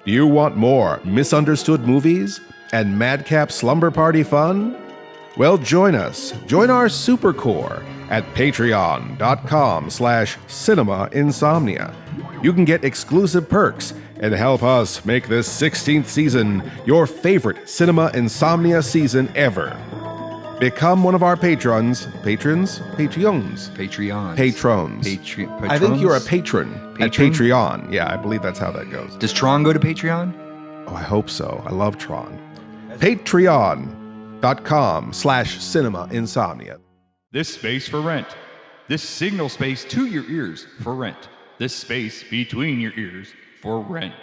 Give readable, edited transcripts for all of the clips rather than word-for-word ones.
Do you want more misunderstood movies and madcap slumber party fun? Well, join us. Join our supercore at patreon.com/cinema-insomnia. You can get exclusive perks and help us make this 16th season your favorite Cinema Insomnia season ever. Become one of our patrons. I think you're a patron at Patreon. Yeah, I believe that's how that goes. Does Tron go to Patreon? Oh, I hope so. I love Tron. Patreon.com/cinema-insomnia. This space for rent. This signal space to your ears for rent. This space between your ears for rent.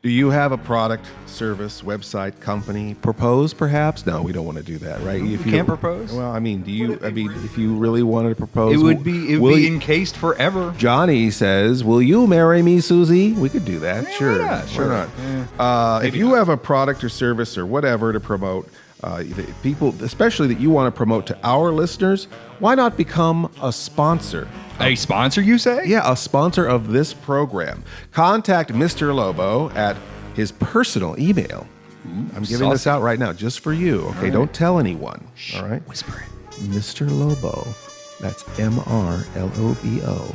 Do you have a product, service, website, company? Propose, perhaps? No, we don't want to do that, right? If you can't propose? Well, I mean, if you really wanted to propose... It would be encased forever. Johnny says, will you marry me, Susie? We could do that, sure. Yeah, sure. Why not? If you have a product or service or whatever to promote, people, especially that you want to promote to our listeners, why not become a sponsor? A sponsor, you say? Yeah, a sponsor of this program. Contact Mr. Lobo at his personal email. I'm giving this out right now just for you, okay? Right. Don't tell anyone, all right? Whisper it. Mr. Lobo, that's MRLOBO,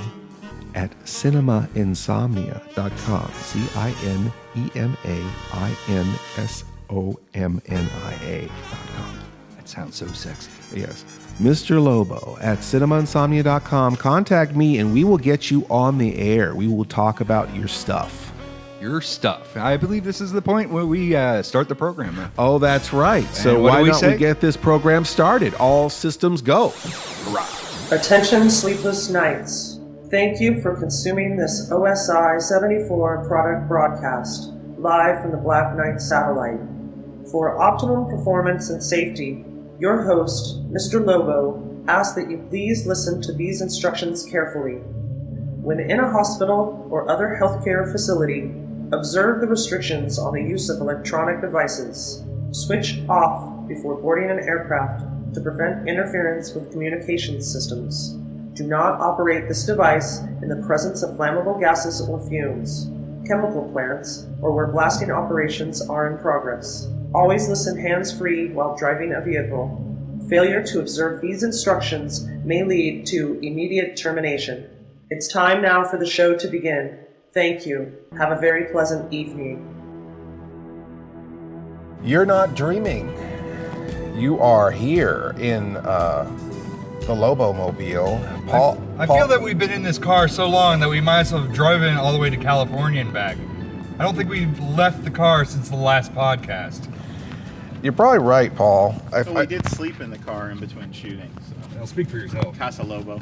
at cinemainsomnia.com. CINEMAINSOMNIA.com. That sounds so sexy. Yes. Mr. Lobo at cinemainsomnia.com. Contact me and we will get you on the air. We will talk about your stuff. Your stuff. I believe this is the point where we start the program. Right? Oh, that's right. So why don't we get this program started? All systems go. Hurrah. Attention, Sleepless Knights. Thank you for consuming this OSI 74 product broadcast live from the Black Knight satellite. For optimum performance and safety, your host, Mr. Lobo, asks that you please listen to these instructions carefully. When in a hospital or other healthcare facility, observe the restrictions on the use of electronic devices. Switch off before boarding an aircraft to prevent interference with communications systems. Do not operate this device in the presence of flammable gases or fumes, chemical plants, or where blasting operations are in progress. Always listen hands-free while driving a vehicle. Failure to observe these instructions may lead to immediate termination. It's time now for the show to begin. Thank you. Have a very pleasant evening. You're not dreaming. You are here in the Lobo-mobile. Paul, I feel that we've been in this car so long that we might as well have driven all the way to California and back. I don't think we've left the car since the last podcast. You're probably right, Paul. We did sleep in the car in between shooting. So. I'll speak for yourself. Casa Lobo.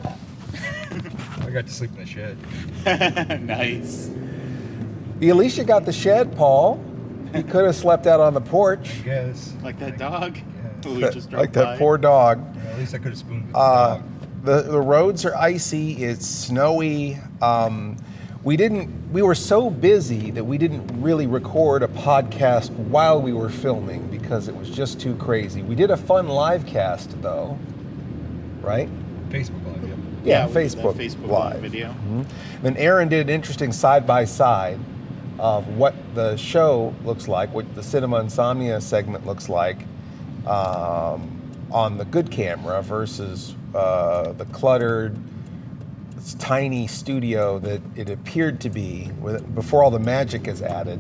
I got to sleep in the shed. Nice. At least you got the shed, Paul. You could have slept out on the porch. Yes. Like that dog? Yeah. Like that poor dog. Yeah, at least I could have spooned the dog. The roads are icy. It's snowy. We were so busy that we didn't really record a podcast while we were filming because it was just too crazy. We did a fun live cast though, right? Facebook Live, yeah. Facebook Live video. Mm-hmm. Then Aaron did an interesting side-by-side of what the show looks like, what the Cinema Insomnia segment looks like on the good camera versus the cluttered, tiny studio that it appeared to be before all the magic is added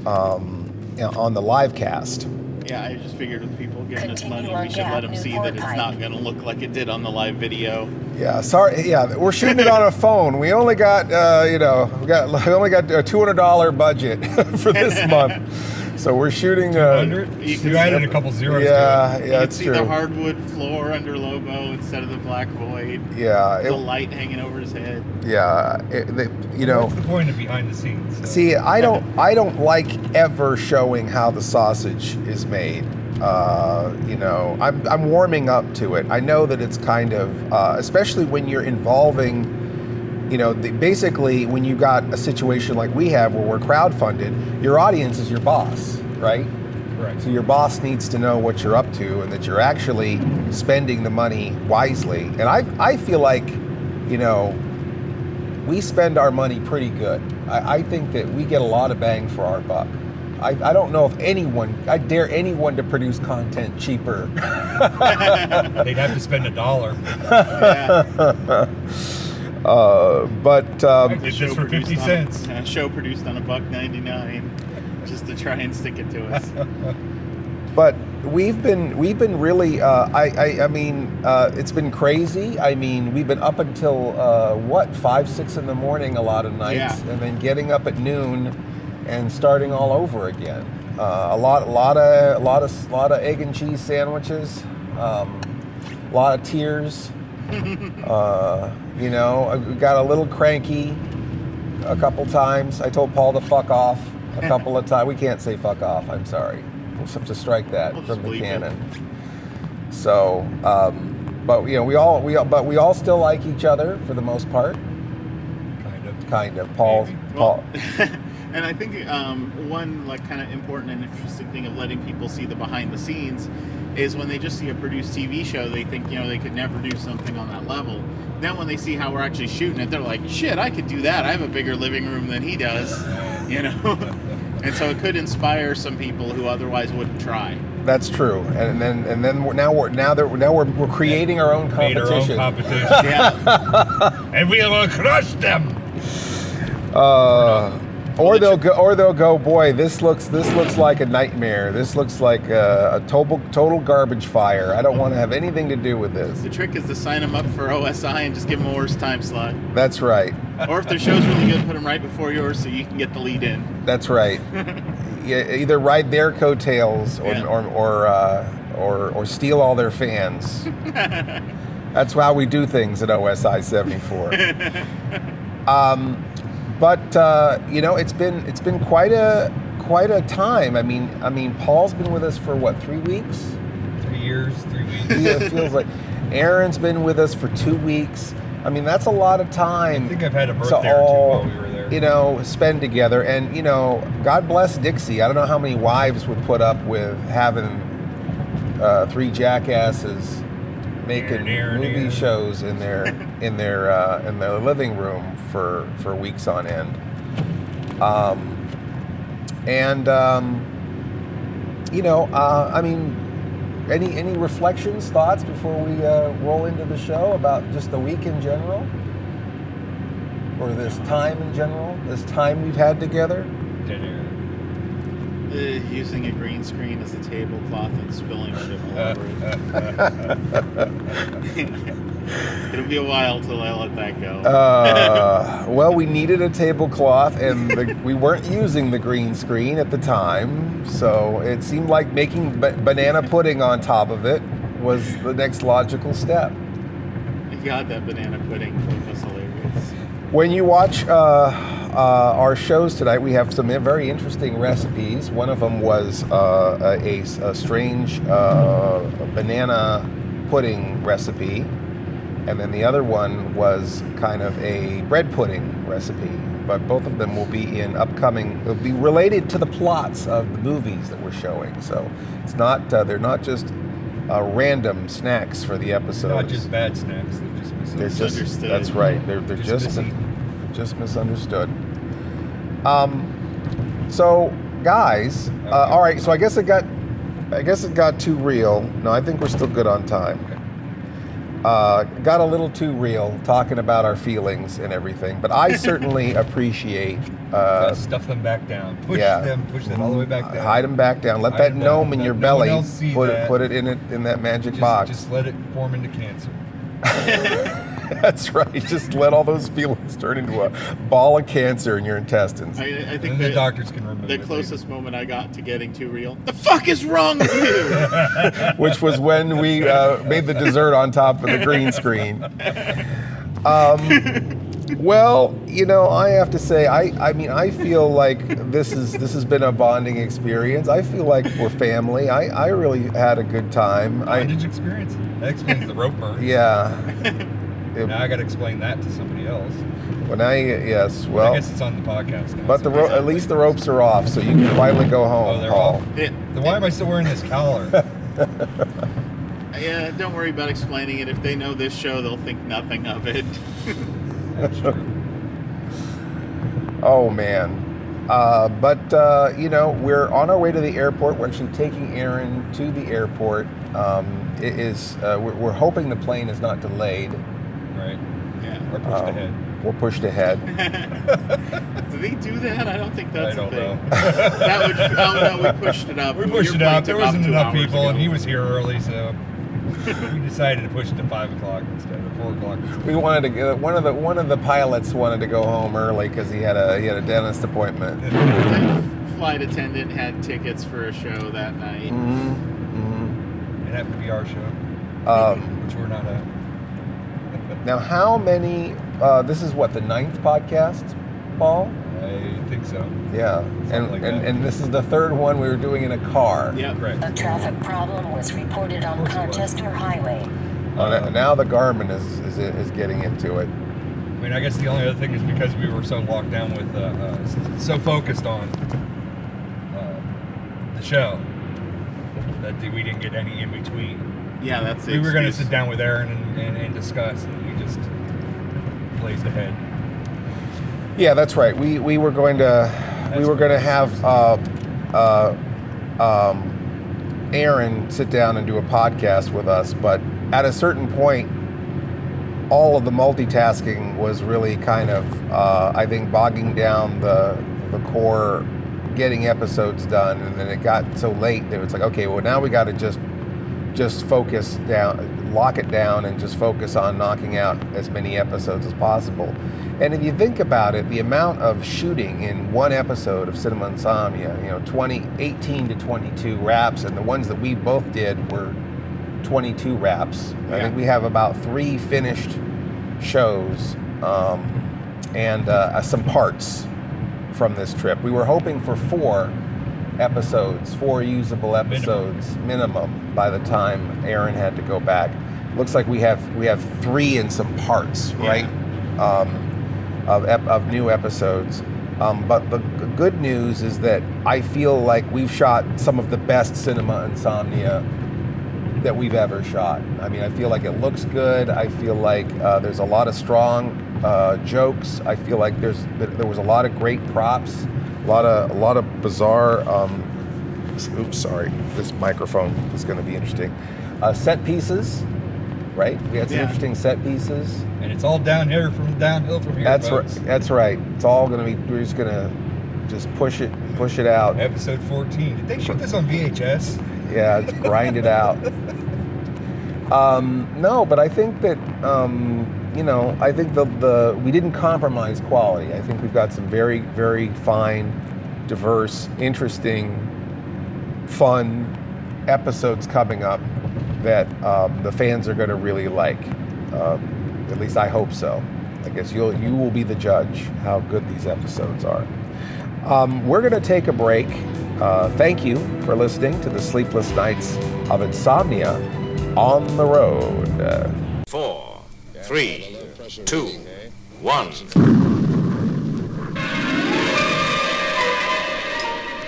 on the live cast. Yeah, I just figured with people giving us money, we should let them see that it's not going to look like it did on the live video. Yeah, sorry. Yeah, we're shooting it on a phone. We only got, we only got a $200 budget for this month. So we're shooting. You added a couple zeros. Yeah, you that's see true. The hardwood floor under Lobo instead of the black void. Yeah, the light hanging over his head. Yeah, What's the point of behind the scenes? So. See, I don't like ever showing how the sausage is made. I'm warming up to it. I know that it's kind of, especially when you're involving. Basically, when you got a situation like we have where we're crowdfunded, your audience is your boss, right? Right. So your boss needs to know what you're up to and that you're actually spending the money wisely. And I feel like, we spend our money pretty good. I think that we get a lot of bang for our buck. I don't know if I dare anyone to produce content cheaper. They'd have to spend $1. But It's just for 50 cents. A show produced on $1.99, just to try and stick it to us. but we've been really. I mean, it's been crazy. I mean, we've been up until 5, 6 in the morning a lot of nights, Yeah. and then getting up at noon and starting all over again. A lot of egg and cheese sandwiches. A lot of tears. You know, I got a little cranky a couple times. I told Paul to fuck off a couple of times. We can't say fuck off. I'm sorry. We'll have to strike that We'll from just the bleep canon. So, but you know, we all still like each other for the most part. Kind of. Paul. Well, and I think one like kind of important and interesting thing of letting people see the behind the scenes is when they just see a produced TV show, they think, you know, they could never do something on that level. Then when they see how we're actually shooting it, they're like, shit, I could do that. I have a bigger living room than he does, you know? And so it could inspire some people who otherwise wouldn't try. That's true. And then we're creating our own Made our own competition. competition. Yeah. And we will crush them. Or they'll go, boy, this looks like a nightmare. This looks like a total garbage fire. I don't want to have anything to do with this. The trick is to sign them up for OSI and just give them a worse time slot. That's right. Or if their show's really good, put them right before yours so you can get the lead in. That's right. Yeah, either ride their coattails or steal all their fans. That's how we do things at OSI 74. But you know, it's been quite a time. I mean, Paul's been with us for what, 3 weeks? 3 years, 3 weeks. Yeah, it feels like. Aaron's been with us for 2 weeks. I mean, that's a lot of time. I think I've had a to birthday or two all, while we were there. you know, spend together. And you know, God bless Dixie. I don't know how many wives would put up with having 3 jackasses making movie shows in their in their living room for weeks on end. You know, I mean, any reflections, thoughts before we roll into the show about just the week in general, or this time in general, this time we've had together? Using a green screen as a tablecloth and spilling shit all over it. It'll be a while till I let that go. Well, we needed a tablecloth, and we weren't using the green screen at the time, so it seemed like making banana pudding on top of it was the next logical step. God, that banana pudding was hilarious. When you watch our shows tonight, we have some very interesting recipes. One of them was a strange banana pudding recipe. And then the other one was kind of a bread pudding recipe. But both of them will be it'll be related to the plots of the movies that we're showing. So it's not, they're not just random snacks for the episodes. Not just bad snacks, they're just misunderstood. That's right. They're just misunderstood. So guys, Okay. all right. So I guess it got too real. No, I think we're still good on time. Got a little too real talking about our feelings and everything, but I certainly appreciate. Stuff them back down. Push them all the way back down. Hide them back down. Let Hide that them gnome down. in your Let no belly. one else see Put that. it in that magic box. Just let it form into cancer. That's right. Just let all those feelings turn into a ball of cancer in your intestines. I think And the doctors can remove the it closest moment I got to getting too real. The fuck is wrong with you? Which was when we made the dessert on top of the green screen. Well, you know, I have to say, I mean, I feel like this has been a bonding experience. I feel like we're family. I really had a good time. Bondage experience? That explains the rope burn. Yeah. Now I got to explain that to somebody else. Yes. I Well, guess it's on the podcast now. but at least the ropes are off, so you can finally go home, they're Paul. off? Then why am I still wearing this collar? Yeah, don't worry about explaining it. If they know this show, they'll think nothing of it. That's true. Oh man. But you know, we're on our way to the airport. We're actually taking Aaron to the airport. It is. We're hoping the plane is not delayed. Right. Yeah. Or pushed ahead. We're pushed ahead. Do they do that? I don't think that's I don't a thing. know. That would. Oh no, we pushed it up. We pushed Your it up. plane There took off wasn't 2 enough hours people, ago. and he was here early, so we decided to push it to 5 o'clock instead of 4 o'clock. We wanted to get one of the pilots wanted to go home early because he had a dentist appointment. That flight attendant had tickets for a show that night. It happened to be our show, which we're not at. Now, how many? This is what, the 9th podcast, Paul? I think so. Yeah, Something like that. and this is the 3rd one we were doing in a car. Yep. Correct. A traffic problem was reported on Colchester Highway. Now the Garmin is getting into it. I mean, I guess the only other thing is because we were so locked down with, so focused on the show that we didn't get any in between. Yeah, that's it. We were going to sit down with Aaron and discuss, and we just blazed ahead. Yeah, that's right. We were going to have Aaron sit down and do a podcast with us, but at a certain point, all of the multitasking was really kind of I think bogging down the core getting episodes done, and then it got so late that it's like, okay, well now we got to just focus down, lock it down, and just focus on knocking out as many episodes as possible. And if you think about it, the amount of shooting in one episode of Cinema Insomnia, 18 to 22 wraps, and the ones that we both did were 22 wraps. I think we have about 3 finished shows and some parts from this trip. We were hoping for 4 episodes, 4 usable episodes minimum by the time Aaron had to go back. Looks like we have 3 and some parts, right? Of new episodes. But the good news is that I feel like we've shot some of the best Cinema Insomnia that we've ever shot. I mean, I feel like it looks good. I feel like there's a lot of strong jokes. I feel like there was a lot of great props, a lot of bizarre. Oops, sorry. This microphone is going to be interesting. Set pieces, right? We had some interesting set pieces. And it's all downhill from here. That's folks. right. That's right. It's all going to be. We're just going to push it out. Episode 14. Did they shoot this on VHS? Yeah, just grind it out. No, but I think that I think the we didn't compromise quality. I think we've got some very, very fine, diverse, interesting, fun episodes coming up that the fans are going to really like. At least I hope so. I guess you will be the judge how good these episodes are. We're going to take a break. Thank you for listening to the Sleepless Nights of Insomnia on the road. 4, 3, 2, 1.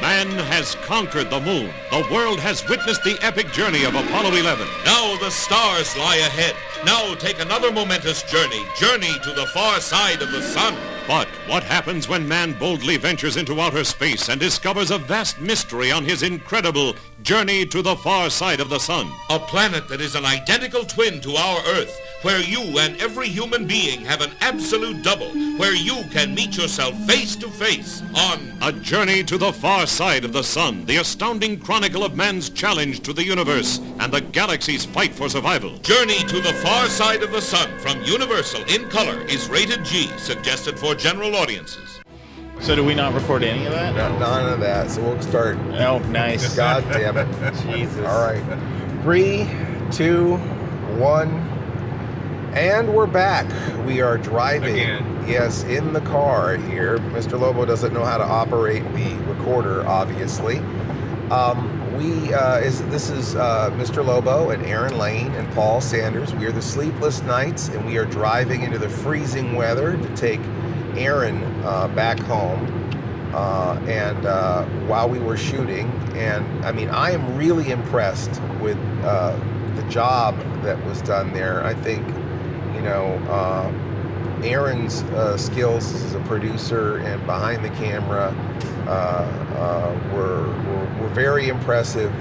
Man has conquered the moon. The world has witnessed the epic journey of Apollo 11. Now the stars lie ahead. Now take another momentous journey to the far side of the sun. But what happens when man boldly ventures into outer space and discovers a vast mystery on his incredible journey to the far side of the sun? A planet that is an identical twin to our Earth, where you and every human being have an absolute double, where you can meet yourself face to face on A Journey to the Far Side of the Sun, the astounding chronicle of man's challenge to the universe and the galaxy's fight for survival. Journey to the Far Side of the Sun from Universal in color is rated G, suggested for general audiences. So do we not record any of that? None of that. So we'll start. Oh, nice. God damn it. Jesus. All right. 3, 2, 1. And we're back. We are driving. Again. Yes, in the car here. Mr. Lobo doesn't know how to operate the recorder, obviously. This is Mr. Lobo and Aaron Lane and Paul Sanders. We are the Sleepless Knights, and we are driving into the freezing weather to take Aaron back home. While we were shooting, and I mean, I am really impressed with the job that was done there. I think, Aaron's skills as a producer and behind the camera were very impressive.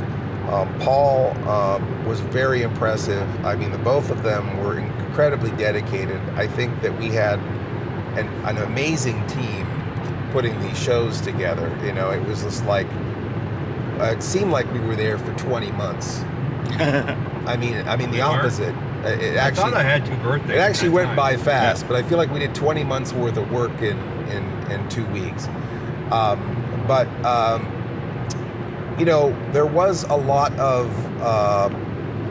Paul was very impressive. I mean, the both of them were incredibly dedicated. I think that we had an amazing team putting these shows together. You know, it was just like, it seemed like we were there for 20 months. I mean the opposite. It I actually, thought I had 2 birthdays. it actually at that went time. by fast, but I feel like we did 20 months worth of work in 2 weeks. You know, there was a lot of.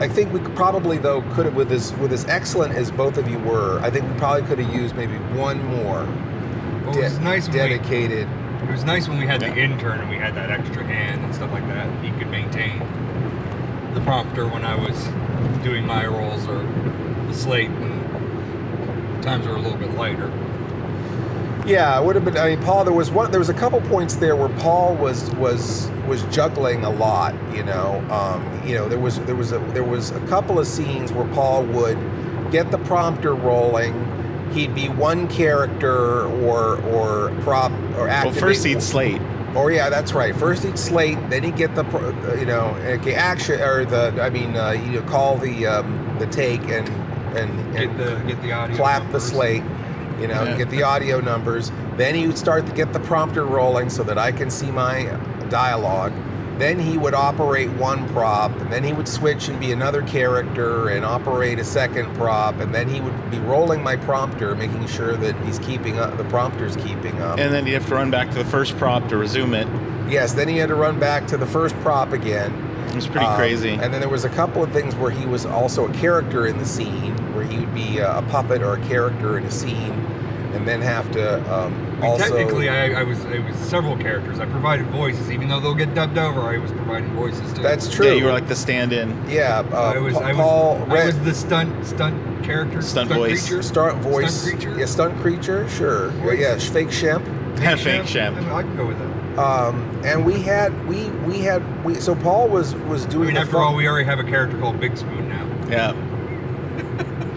I think we could probably, though, could have, with as excellent as both of you were, I think we probably could have used maybe one more Well, it was nice when dedicated. It was nice when we had the intern and we had that extra hand and stuff like that. He could maintain the prompter when I was doing my roles, or the slate when times were a little bit lighter. Yeah, it would have been. I mean, Paul. There was a couple points there where Paul was juggling a lot. You know, there was a couple of scenes where Paul would get the prompter rolling. He'd be one character or prop or activate. Well, first he'd slate. Oh yeah, that's right. First he'd slate, then he'd get the action or call the take and Get the audio clap numbers. the slate. Get the audio numbers. Then he would start to get the prompter rolling so that I can see my dialogue. Then he would operate one prop, and then he would switch and be another character and operate a second prop, and then he would be rolling my prompter, making sure that he's keeping up, the prompter's keeping up. And then you have to run back to the first prop to resume it. Yes, then he had to run back to the first prop again. It was pretty crazy. And then there was a couple of things where he was also a character in the scene, where he would be a puppet or a character in a scene, and then have to also... Technically, I was several characters. I provided voices, even though they'll get dubbed over. I was providing voices too. That's true. Yeah, you were like the stand-in. Yeah, I was the stunt character. Stunt voice. Creature. Stunt voice. Stunt creature. Yeah, stunt creature. Sure. Voice. Yeah, fake Shemp. Fake Shemp. I can go with that. And so Paul was I doing. mean, after all, we already have a character called Big Spoon now. Yeah.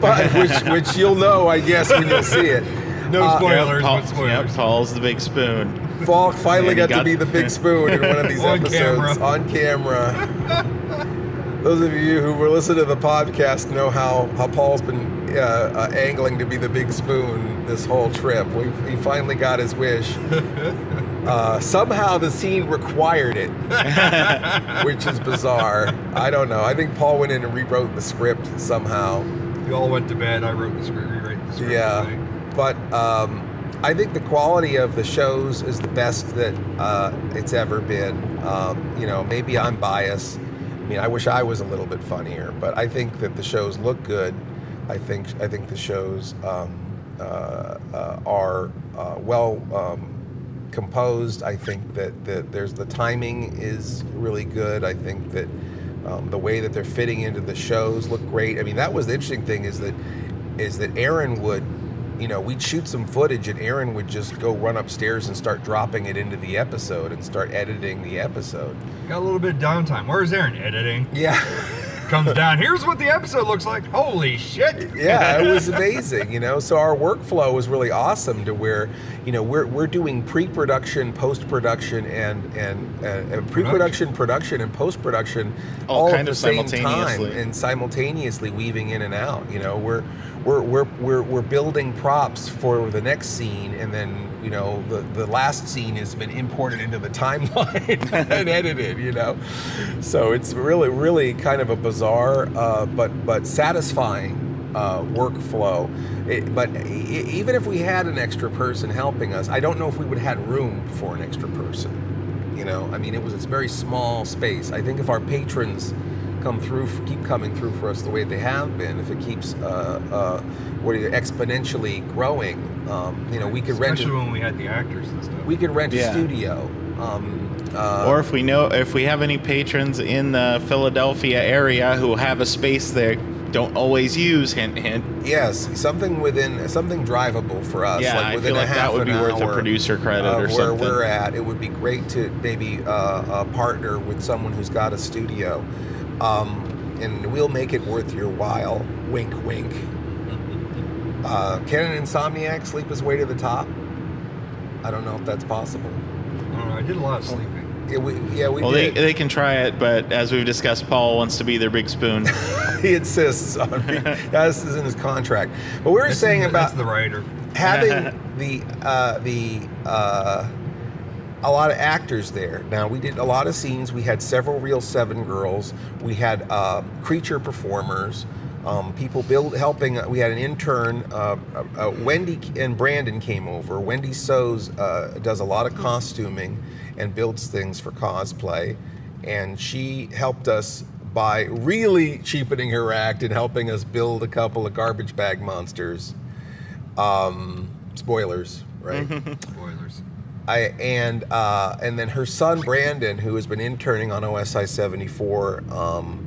but which you'll know, I guess, when you'll see it. No spoilers, Paul, but spoilers. Paul's the big spoon. Paul finally And he got to be the big spoon in one of these On episodes camera. on camera. Those of you who were listening to the podcast know how Paul's been angling to be the big spoon this whole trip. He finally got his wish. Somehow the scene required it, which is bizarre. I don't know. I think Paul went in and rewrote the script somehow. You all went to bed. I wrote the script. Rewrote the script. Yeah. Tonight. But I think the quality of the shows is the best that it's ever been. Maybe I'm biased. I mean, I wish I was a little bit funnier, but I think that the shows look good. I think the shows are well composed. I think that the timing is really good. I think that the way that they're fitting into the shows look great. I mean, that was the interesting thing is that Aaron would, we'd shoot some footage and Aaron would just go run upstairs and start dropping it into the episode and start editing the episode. Got a little bit of downtime. Where's Aaron? Editing. Yeah. Comes down. Here's what the episode looks like. Holy shit. Yeah, it was amazing, So our workflow was really awesome to where, we're doing pre-production, post-production, and pre-production, production, and post-production all at the same time and simultaneously weaving in and out. We're building props for the next scene, and then the last scene has been imported into the timeline and edited. So it's really kind of a bizarre but satisfying workflow. But even if we had an extra person helping us, I don't know if we would have had room for an extra person. I mean, it's a very small space. I think if our patrons keep coming through for us the way they have been, if it keeps exponentially growing, we could rent. Especially when we had the actors and stuff. We could rent a studio. Or if we have any patrons in the Philadelphia area who have a space they don't always use, hint hint. Yes, something drivable for us. Yeah, like I feel like that would be worth a producer credit or something. Where we're at, it would be great to maybe partner with someone who's got a studio. And we'll make it worth your while. Wink, wink. Can an insomniac sleep his way to the top? I don't know if that's possible. I don't know. I did a lot of sleeping. We Well, did. they can try it, but as we've discussed, Paul wants to be their big spoon. He insists on me. This is in his contract. But we were saying about That's the writer. having a lot of actors there. Now, we did a lot of scenes. We had several real 7 girls. We had creature performers, people helping. We had an intern. Wendy and Brandon came over. Wendy Soes does a lot of costuming and builds things for cosplay. And she helped us by really cheapening her act and helping us build a couple of garbage bag monsters. Spoilers, right? Spoilers. And then her son Brandon, who has been interning on OSI 74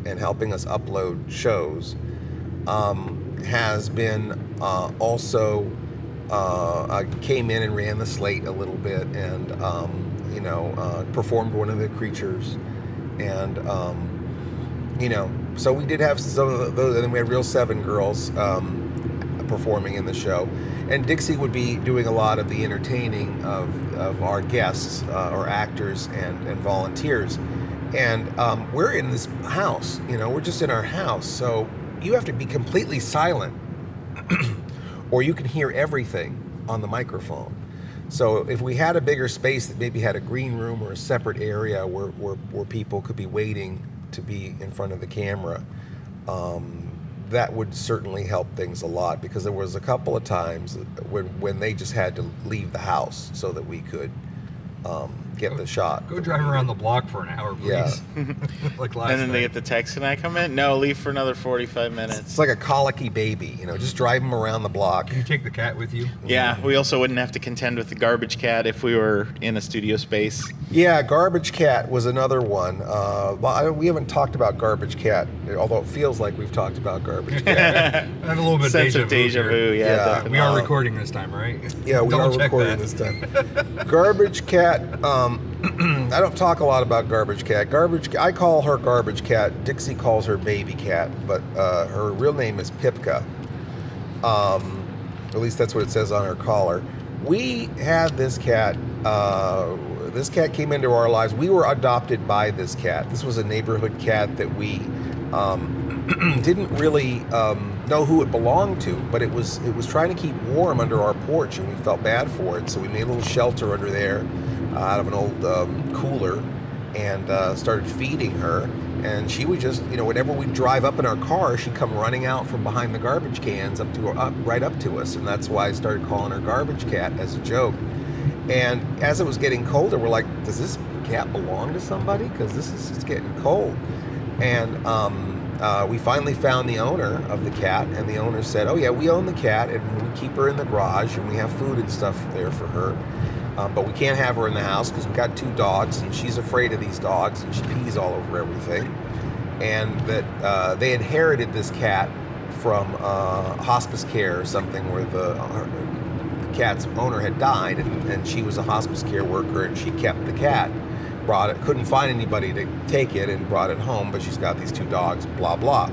and helping us upload shows, has been also came in and ran the slate a little bit, and performed one of the creatures, and so we did have some of those, and then we had real 7 girls performing in the show. And Dixie would be doing a lot of the entertaining of our guests or actors and volunteers. And we're in this house, we're just in our house. So you have to be completely silent or you can hear everything on the microphone. So if we had a bigger space that maybe had a green room or a separate area where people could be waiting to be in front of the camera, that would certainly help things a lot, because there was a couple of times when they just had to leave the house so that we could get the shot. Go drive around the block for an hour, please. Yeah. Like last And then they night. get the text, can I come in? No, leave for another 45 minutes. It's like a colicky baby, just drive them around the block. Can you take the cat with you? Yeah, we also wouldn't have to contend with the garbage cat if we were in a studio space. Yeah, Garbage Cat was another one. We haven't talked about Garbage Cat, although it feels like we've talked about Garbage Cat. I have a little bit Sense of of deja vu, here. yeah, Yeah. definitely. We are recording this time, right? Yeah, we Double are check recording that. this time. Garbage Cat, I don't talk a lot about Garbage Cat. I call her Garbage Cat. Dixie calls her Baby Cat, but her real name is Pipka. At least that's what it says on her collar. We had this cat. This cat came into our lives. We were adopted by this cat. This was a neighborhood cat that we didn't really know who it belonged to, but it was trying to keep warm under our porch, and we felt bad for it. So we made a little shelter under there out of an old cooler, and started feeding her. And she would just, whenever we'd drive up in our car, she'd come running out from behind the garbage cans right up to us. And that's why I started calling her Garbage Cat as a joke. And as it was getting colder, we're like, does this cat belong to somebody? Because it's getting cold. And we finally found the owner of the cat, and the owner said, oh yeah, we own the cat, and we keep her in the garage, and we have food and stuff there for her. But we can't have her in the house because we've got 2 dogs, and she's afraid of these dogs, and she pees all over everything. And that they inherited this cat from hospice care or something, where the cat's owner had died, and she was a hospice care worker, and she kept the cat, brought it, couldn't find anybody to take it, and brought it home, but she's got these 2 dogs, blah, blah.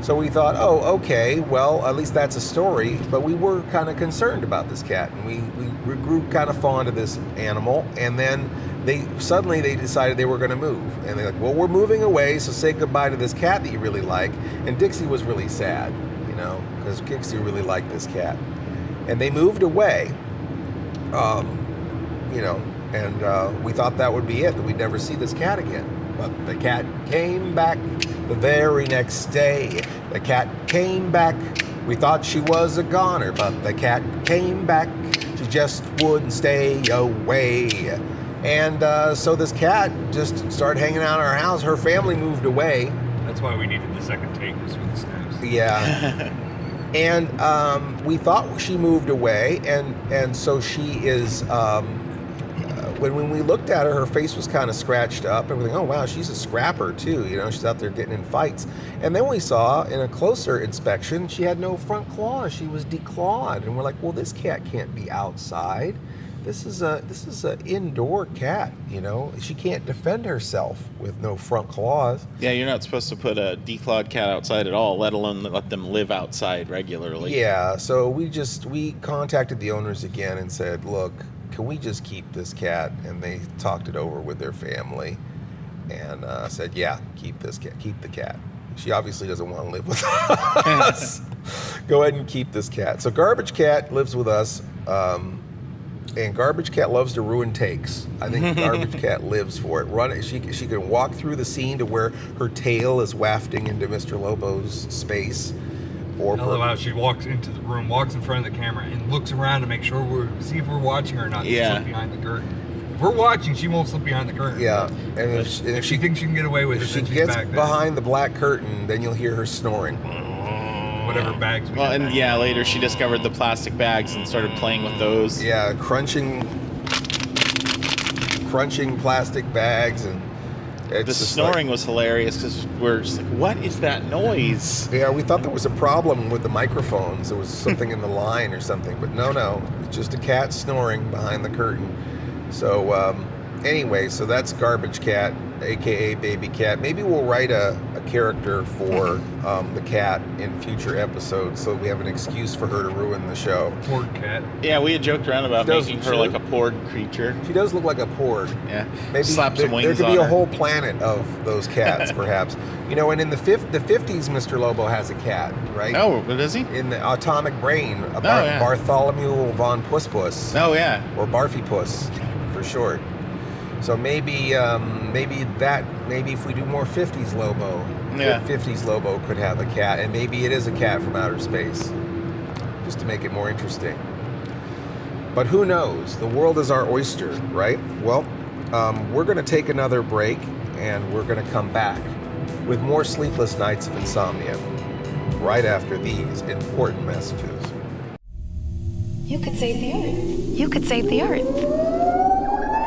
So we thought, oh, okay, well, at least that's a story, but we were kind of concerned about this cat, and we grew kind of fond of this animal, and then they decided they were going to move, and they're like, well, we're moving away, so say goodbye to this cat that you really like. And Dixie was really sad, because Dixie really liked this cat. And they moved away, and we thought that would be it, that we'd never see this cat again. But the cat came back the very next day. The cat came back. We thought she was a goner, but the cat came back. She just wouldn't stay away. And so this cat just started hanging out in our house. Her family moved away. That's why we needed the second take, was for the snaps. Yeah. And we thought she moved away, and so she is, when we looked at her, her face was kind of scratched up, and we're like, oh wow, she's a scrapper too, she's out there getting in fights. And then we saw in a closer inspection, she had no front claws, she was declawed, and we're like, well, this cat can't be outside. this is a indoor cat. You know, she can't defend herself with no front claws. Yeah, you're not supposed to put a declawed cat outside at all, let alone let them live outside regularly. Yeah, so we contacted the owners again and said, look, can we just keep this cat? And they talked it over with their family and said, yeah, keep the cat. She obviously doesn't want to live with us. Go ahead and keep this cat. So Garbage Cat lives with us, and Garbage Cat loves to ruin takes. I think Garbage Cat lives for it. She can walk through the scene to where her tail is wafting into Mr. Lobo's space. I love how she walks into the room, walks in front of the camera, and looks around to make sure see if we're watching her or not. Yeah. Slip behind the curtain. If we're watching, she won't slip behind the curtain. Yeah, and If she thinks she can get away with it, if she then she's gets back behind the black curtain, then you'll hear her snoring. whatever bags we Well, had. and yeah, later she discovered the plastic bags and started playing with those. Yeah, crunching plastic bags, and it's The just snoring was hilarious because we're just like, what is that noise? Yeah, we thought there was a problem with the microphones. There was something in the line or something, but no, it's just a cat snoring behind the curtain. So anyway, so that's Garbage Cat, aka Baby Cat. Maybe we'll write a character for the cat in future episodes, so we have an excuse for her to ruin the show. Poor cat. Yeah, we had joked around about making her like a porg creature. She does look like a porg. Yeah, Maybe slap some wings there could on be a her. whole planet of those cats, perhaps. You know, and in the 50s, Mr. Lobo has a cat, right? Oh, but is he? In the Atomic Brain, yeah. Bartholomew von Puss Puss. Oh, yeah. Or Barfy Puss, for short. So maybe if we do more 50s Lobo, Yeah. 50s Lobo could have a cat, and maybe it is a cat from outer space, just to make it more interesting. But who knows? The world is our oyster, right? Well, we're going to take another break, and we're going to come back with more Sleepless Nights of Insomnia right after these important messages. You could save the Earth. You could save the Earth.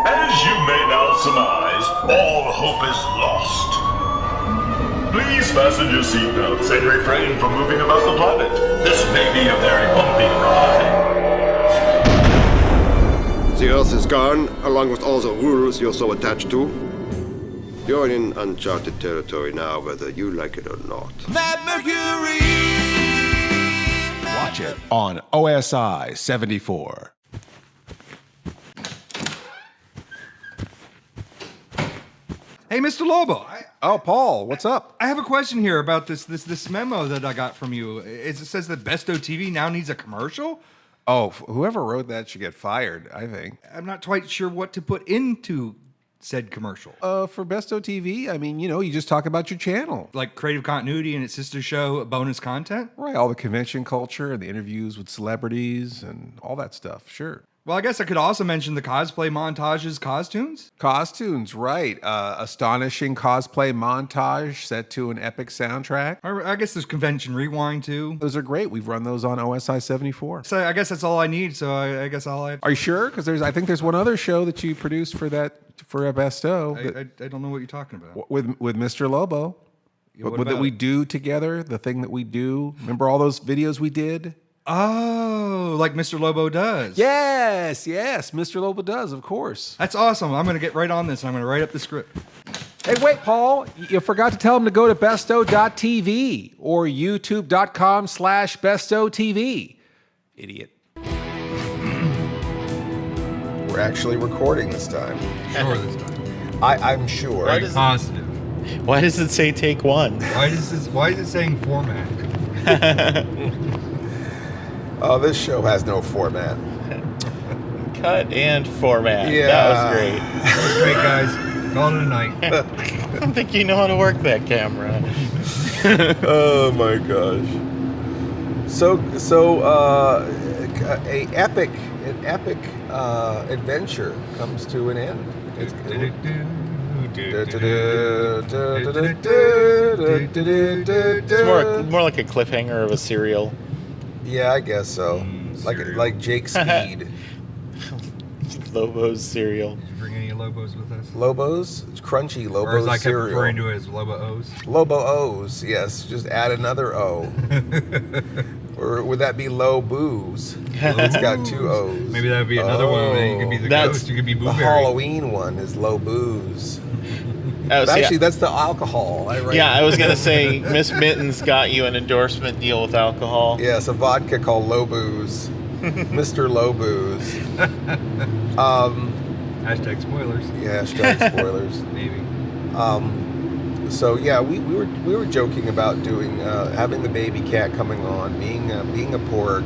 As you may now surmise, all hope is lost. Please fasten your seatbelts and refrain from moving about the planet. This may be a very bumpy ride. The Earth is gone, along with all the rules you're so attached to. You're in uncharted territory now, whether you like it or not. Watch it on OSI 74. Hey, Mr. Lobo. Oh, Paul, what's up? I have a question here about this memo that I got from you. It says that BESTOW TV now needs a commercial. Oh, whoever wrote that should get fired, I think. I'm not quite sure what to put into said commercial. For BESTOW TV, I mean, you just talk about your channel. Like creative continuity and its sister show, bonus content? Right, all the convention culture and the interviews with celebrities and all that stuff, sure. Well, I guess I could also mention the cosplay montages, cos-tunes. Cos-tunes, right. Astonishing cosplay montage set to an epic soundtrack. I guess there's convention rewind, too. Those are great. We've run those on OSI 74. So I guess that's all I need, so I guess I'll have... Are you sure? Because I think there's one other show that you produced for a BESTOW. I don't know what you're talking about. With Mr. Lobo. Yeah, what that about we it? do together, the thing that we do. Remember all those videos we did? Oh, like Mr. Lobo does. Yes, Mr. Lobo does, of course. That's awesome. I'm going to get right on this, and I'm going to write up the script. Hey, wait, Paul, you forgot to tell him to go to bestow.tv or youtube.com/bestowtv. Idiot. We're actually recording this time. Sure this time. I'm sure. Why does Positive. Why does it say take one? Why is it saying format? Oh, this show has no format. Cut and format. Yeah. That was great. That was great, guys. Call it a night. I don't think you know how to work that camera. Oh my gosh. So an epic adventure comes to an end. It's more like a cliffhanger of a serial. Yeah, I guess so. Like Jake Speed. Lobo's cereal. Did you bring any Lobos with us? Lobos? It's crunchy Or Lobos as I kept cereal. referring to it as Lobo O's. Lobo O's, yes. Just add another O. Or would that be Lobo's? It's got 2 O's. Maybe that would be another one. You could be the ghost. You could be The Blueberry. Halloween one is Lobo's. Oh, so Actually, that's the alcohol. I was going to say, Miss Mittens got you an endorsement deal with alcohol. Yes, a vodka called Lobo's. Mr. Lobo's. Hashtag spoilers. Yeah, hashtag spoilers. Maybe. So yeah, we were joking about doing having the baby cat coming on, being a porg.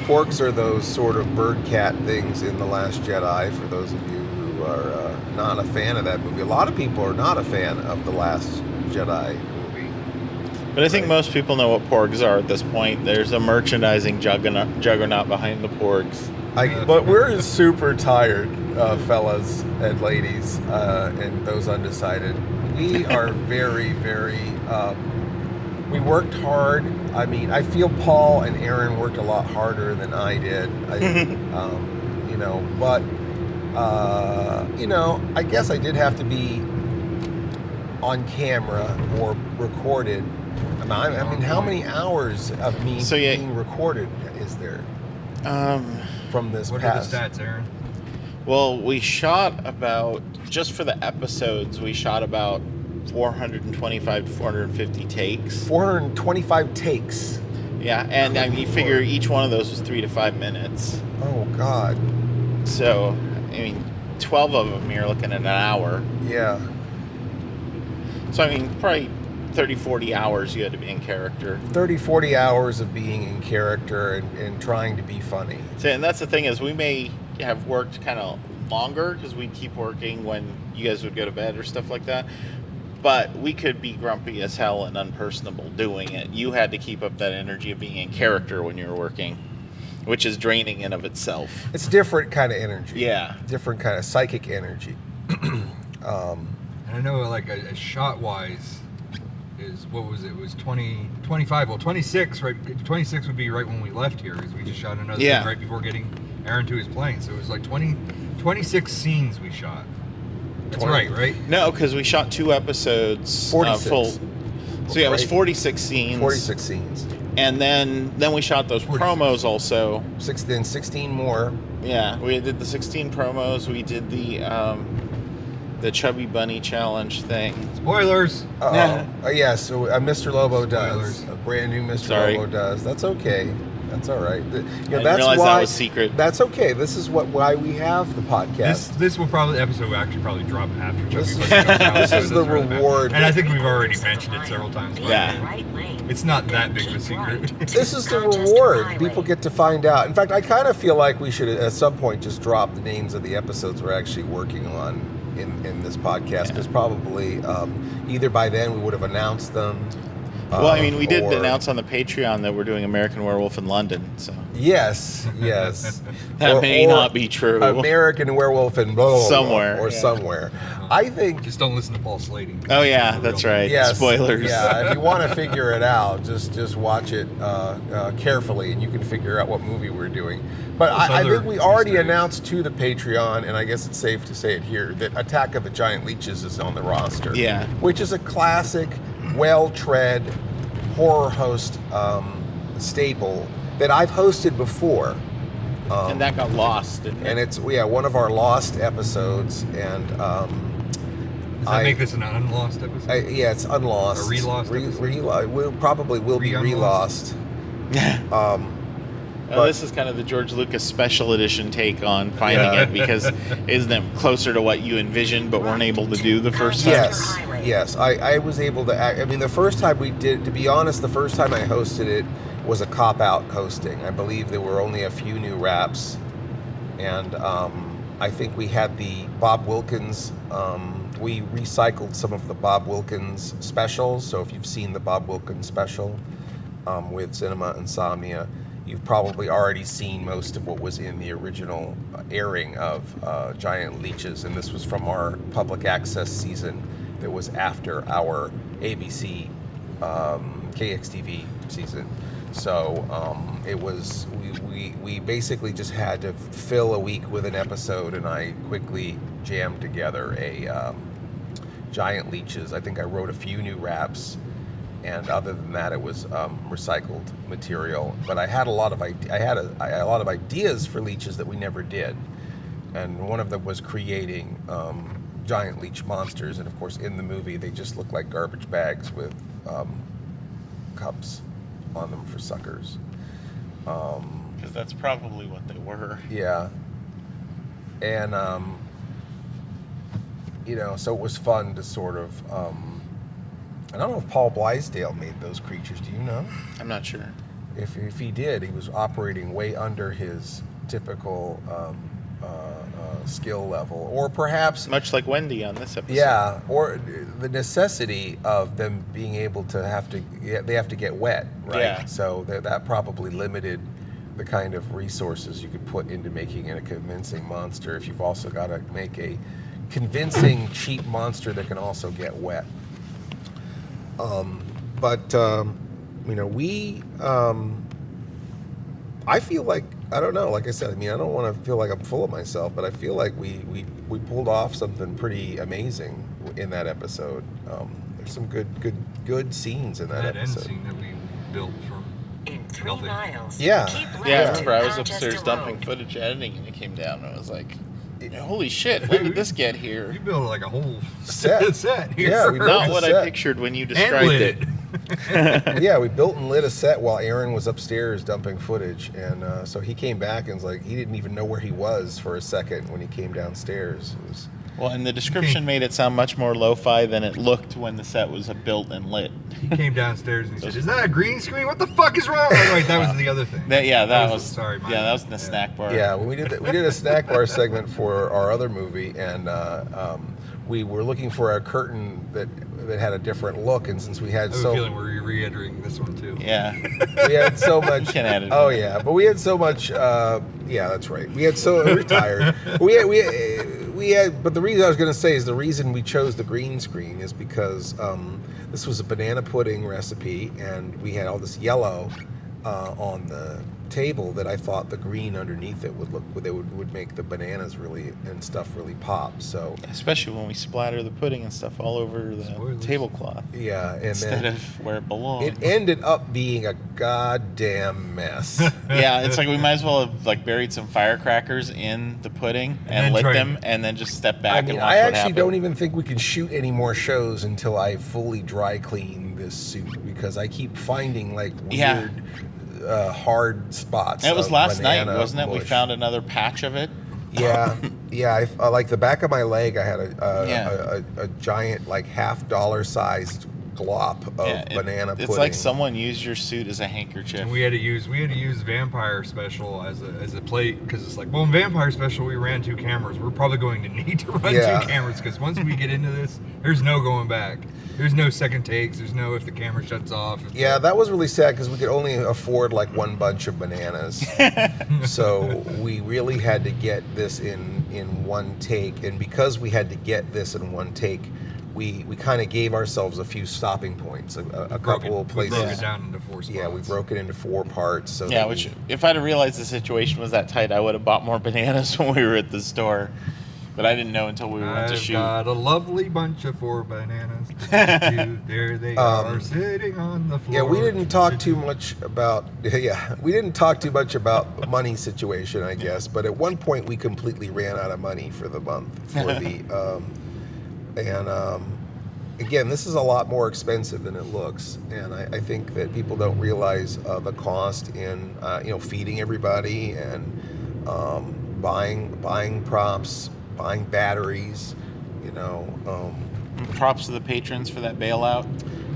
Porgs are those sort of bird cat things in The Last Jedi. For those of you who are not a fan of that movie, a lot of people are not a fan of The Last Jedi movie. But I think most people know what porgs are at this point. There's a merchandising juggernaut behind the porgs. But we're super tired, fellas and ladies, and those undecided. We are very, very. We worked hard. I mean, I feel Paul and Aaron worked a lot harder than I did. I guess I did have to be on camera or recorded. I mean, how many hours of me being recorded is there? From this What past. are the stats, Aaron? Well, we shot about, just for the episodes, we shot about 425 to 450 takes. 425 takes. Yeah, and I mean, you figure each one of those was 3 to 5 minutes. Oh, God. So, I mean, 12 of them, you're looking at an hour. Yeah. So, I mean, probably 30, 40 hours you had to be in character. 30, 40 hours of being in character and trying to be funny. So, and that's the thing is we may have worked kind of longer because we'd keep working when you guys would go to bed or stuff like that. But we could be grumpy as hell and unpersonable doing it. You had to keep up that energy of being in character when you were working, which is draining in of itself. It's different kind of energy. Yeah. Different kind of psychic energy. And I know, like, a shot-wise is, what was it? It was 20, 25, well, 26, right? 26 would be right when we left here, because we just shot another thing right before getting Aaron to his plane. So it was like 26 scenes we shot. That's 20. right? No, because we shot 2 episodes. 46. Full. So yeah, it was 46 scenes. 46 scenes. And then we shot those 46. Promos also. Then 16 more. Yeah, we did the 16 promos. We did the Chubby Bunny Challenge thing. Spoilers! Yes, so Mr. Lobo does. A brand new Mr. Lobo does. That's okay. That's all right. I didn't realize that was secret. That's okay. This is why we have the podcast. This will the episode will actually probably drop after Chubby This Bunny comes out. this So is it the doesn't really matter. reward. And I think we've already mentioned it several times. Yeah. It's not that big of a secret. This is the reward. People get to find out. In fact, I kind of feel like we should at some point just drop the names of the episodes we're actually working on in this podcast, because probably either by then we would have announced them. Well, I mean, we did announce on the Patreon that we're doing American Werewolf in London, so... Yes. That may not be true. American Werewolf in blah, blah, somewhere. Or somewhere. I think... Just don't listen to Paul Slating. Oh, yeah, that's right. Yes. Spoilers. Yeah, if you want to figure it out, just watch it carefully, and you can figure out what movie we're doing. But I think we already announced to the Patreon, and I guess it's safe to say it here, that Attack of the Giant Leeches is on the roster. Yeah. Which is a classic, well-tread horror host staple that I've hosted before. And that got lost, didn't it? And it's one of our lost episodes, and Does that make this an unlost episode? it's unlost. A relost episode? We'll probably be relost. This is kind of the George Lucas special edition take on finding it, because isn't it closer to what you envisioned but weren't able to do the first time? Yes. I was able to act. I mean, the first time we did, to be honest, the first time I hosted it was a cop-out hosting. I believe there were only a few new raps, and I think we had the Bob Wilkins, we recycled some of the Bob Wilkins specials, so if you've seen the Bob Wilkins special with Cinema Insomnia, you've probably already seen most of what was in the original airing of Giant Leeches, and this was from our public access season that was after our ABC KXTV season. So it was, we basically just had to fill a week with an episode, and I quickly jammed together a Giant Leeches. I think I wrote a few new raps, and other than that, it was recycled material. But I had a lot of ideas for leeches that we never did, and one of them was creating giant leech monsters. And of course, in the movie, they just look like garbage bags with cups on them for suckers. Because that's probably what they were. Yeah. And, so it was fun to sort of, I don't know if Paul Blaisdell made those creatures. Do you know? I'm not sure. If he did, he was operating way under his typical skill level. Or perhaps... Much like Wendy on this episode. Yeah, or the necessity of them being able to they have to get wet, right? Yeah. So that probably limited the kind of resources you could put into making it a convincing monster if you've also got to make a convincing cheap monster that can also get wet. I feel like, I don't know, like I said, I don't want to feel like I'm full of myself, but I feel like we pulled off something pretty amazing in that episode. There's some good scenes in that episode. That end scene that we built from in 3 miles. Yeah. Yeah, I remember I was upstairs dumping footage editing and it came down and I was like, holy shit, when did this get here? You built like a whole set here. Yeah, we built Not a what set. I pictured when you described it. Yeah, we built and lit a set while Aaron was upstairs dumping footage, and so he came back and was like, he didn't even know where he was for a second when he came downstairs. It was, well, and the description made it sound much more lo-fi than it looked when the set was built and lit. He came downstairs and he said, "Is that a green screen? What the fuck is wrong?" Oh, wait, that was the other thing. That was sorry. That was in the snack bar. Yeah, when we did a snack bar segment for our other movie, and we were looking for a curtain that had a different look, and since we had I have a feeling we're re-entering this one too. Yeah. We had so much. You can add it. Oh yeah, but we had so much. Yeah, that's right. We're tired. We had. But the reason I was going to say is the reason we chose the green screen is because this was a banana pudding recipe, and we had all this yellow on the table that I thought the green underneath it would make the bananas really and stuff really pop. So especially when we splatter the pudding and stuff all over the tablecloth. Yeah, and instead of where it belongs. It ended up being a goddamn mess. Yeah, it's like we might as well have like buried some firecrackers in the pudding and lit them, and then just step back and watch what happened. I actually don't even think we can shoot any more shows until I fully dry clean this suit, because I keep finding like weird. Hard spots. It was last night, wasn't it? Mush. We found another patch of it. Yeah, yeah. Like the back of my leg, I had a giant, like $50 sized glop of banana pudding. It's like someone used your suit as a handkerchief. And we had to use Vampire Special as a plate, because it's like, well, in Vampire Special we ran 2 cameras. We're probably going to need to run 2 cameras, because once we get into this, there's no going back. There's no second takes. There's no if the camera shuts off. Yeah, that was really sad because we could only afford like one bunch of bananas. So we really had to get this in one take. And because we had to get this in one take, we kind of gave ourselves a few stopping points, a couple of places. We broke it down into 4 spots. Yeah, we broke it into 4 parts. So which if I'd have realized the situation was that tight, I would have bought more bananas when we were at the store. But I didn't know until we went to shoot. I've got a lovely bunch of 4 bananas. There they are, sitting on the floor. Yeah, we didn't talk too much about. Yeah, we didn't talk too much about the money situation, I guess. But at one point, we completely ran out of money for the month for the. Again, this is a lot more expensive than it looks, and I think that people don't realize the cost in feeding everybody and buying props. Buying batteries, props to the patrons for that bailout.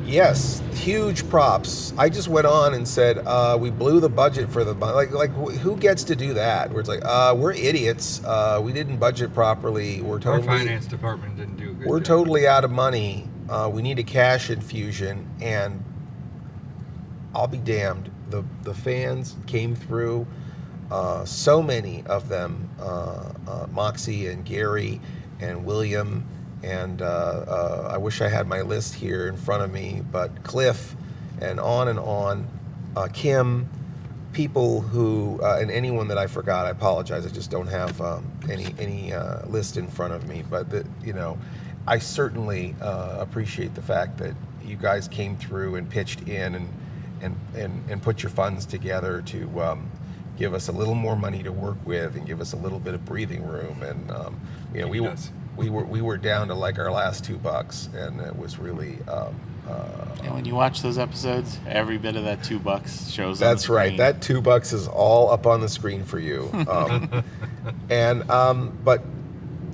Yes, huge props. I just went on and said we blew the budget for the like. Who gets to do that? Where it's like we're idiots. We didn't budget properly. Our finance department didn't do a good job. Totally out of money. We need a cash infusion, and I'll be damned. The fans came through. So many of them, Moxie and Gary and William, and I wish I had my list here in front of me, but Cliff, and on, Kim, people who, and anyone that I forgot, I apologize, I just don't have any list in front of me, but I certainly appreciate the fact that you guys came through and pitched in and put your funds together to give us a little more money to work with and give us a little bit of breathing room. And we were down to like our last $2, and it was really. And when you watch those episodes, every bit of that $2 shows. That's on the right. screen. That $2 is all up on the screen for you. But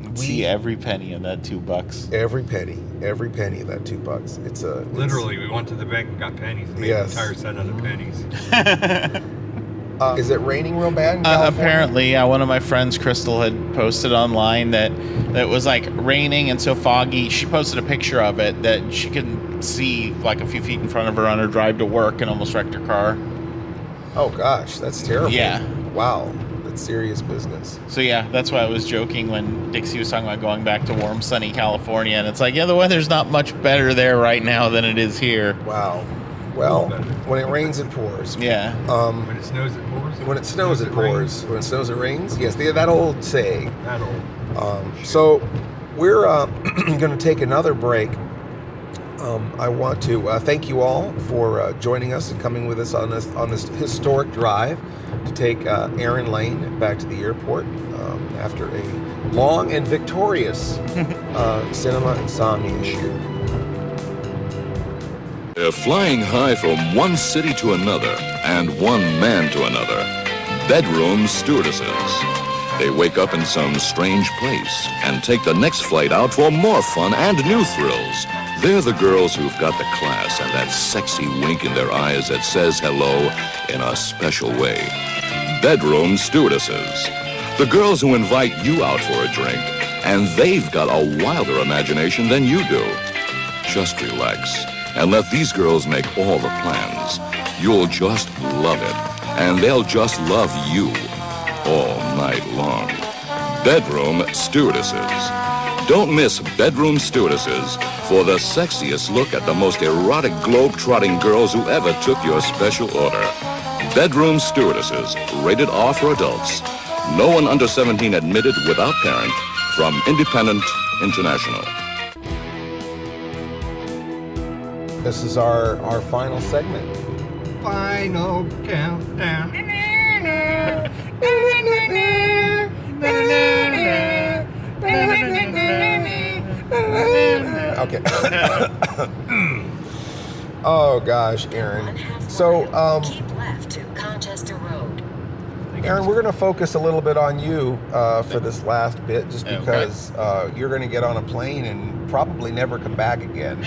we see every penny of that $2. Every penny of that $2. It's literally. We went to the bank and got pennies. And made an entire set out of pennies. Is it raining real bad in California? Apparently, one of my friends, Crystal, had posted online that it was like raining and so foggy. She posted a picture of it that she could see like a few feet in front of her on her drive to work and almost wrecked her car. Oh gosh, that's terrible. Yeah. Wow, that's serious business. So yeah, that's why I was joking when Dixie was talking about going back to warm, sunny California, and it's like, yeah, the weather's not much better there right now than it is here. Wow. Well, when it rains, it pours. Yeah. When it snows, it pours. When it snows, it pours. When it snows, it rains. Yes, that old saying. That old. So we're going to take another break. I want to thank you all for joining us and coming with us on this historic drive to take Aaron Lane back to the airport after a long and victorious cinema Insomnia shoot. They're flying high from one city to another and one man to another. Bedroom stewardesses. They wake up in some strange place and take the next flight out for more fun and new thrills. They're the girls who've got the class and that sexy wink in their eyes that says hello in a special way. Bedroom stewardesses. The girls who invite you out for a drink, and they've got a wilder imagination than you do. Just relax and let these girls make all the plans. You'll just love it, and they'll just love you all night long. Bedroom stewardesses. Don't miss Bedroom Stewardesses for the sexiest look at the most erotic globe-trotting girls who ever took your special order. Bedroom Stewardesses, rated R for adults. No one under 17 admitted without parent. From Independent International. This is our final segment. Final countdown. Okay. Oh gosh, Aaron. So, keep left to Colchester Road. Aaron, we're going to focus a little bit on you for this last bit, just because you're going to get on a plane and probably never come back again,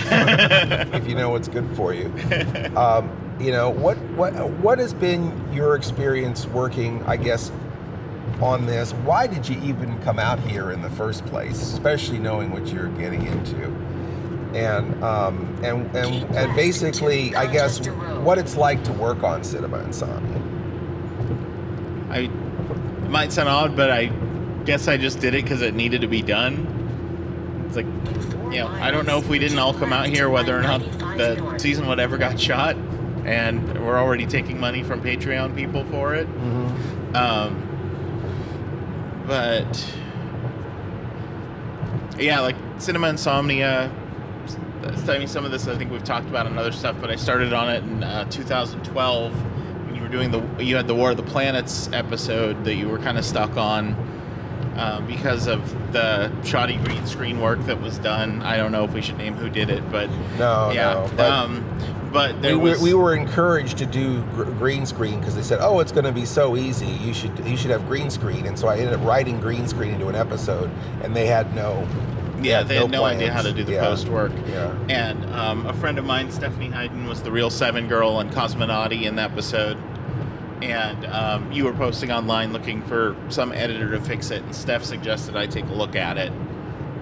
if you know what's good for you. What has been your experience working, I guess, on this? Why did you even come out here in the first place, especially knowing what you're getting into? And basically, I guess, what it's like to work on Cinema Insomnia. It might sound odd, but I guess I just did it because it needed to be done. It's like, I don't know if we didn't all come out here, whether or not the season would ever got shot, and we're already taking money from Patreon people for it. Mm-hmm. But yeah, like Cinema Insomnia. I mean, some of this I think we've talked about in other stuff, but I started on it in 2012 when you were doing you had the War of the Planets episode that you were kind of stuck on because of the shoddy green screen work that was done. I don't know if we should name who did it, but but we were encouraged to do green screen because they said, "Oh, it's going to be so easy. You should have green screen." And so I ended up writing green screen into an episode, and they had no. Yeah, they had no idea how to do the post work. Yeah. And a friend of mine, Stephanie Hayden, was the real Seven Girl and Cosmonauty in the episode. And you were posting online looking for some editor to fix it, and Steph suggested I take a look at it.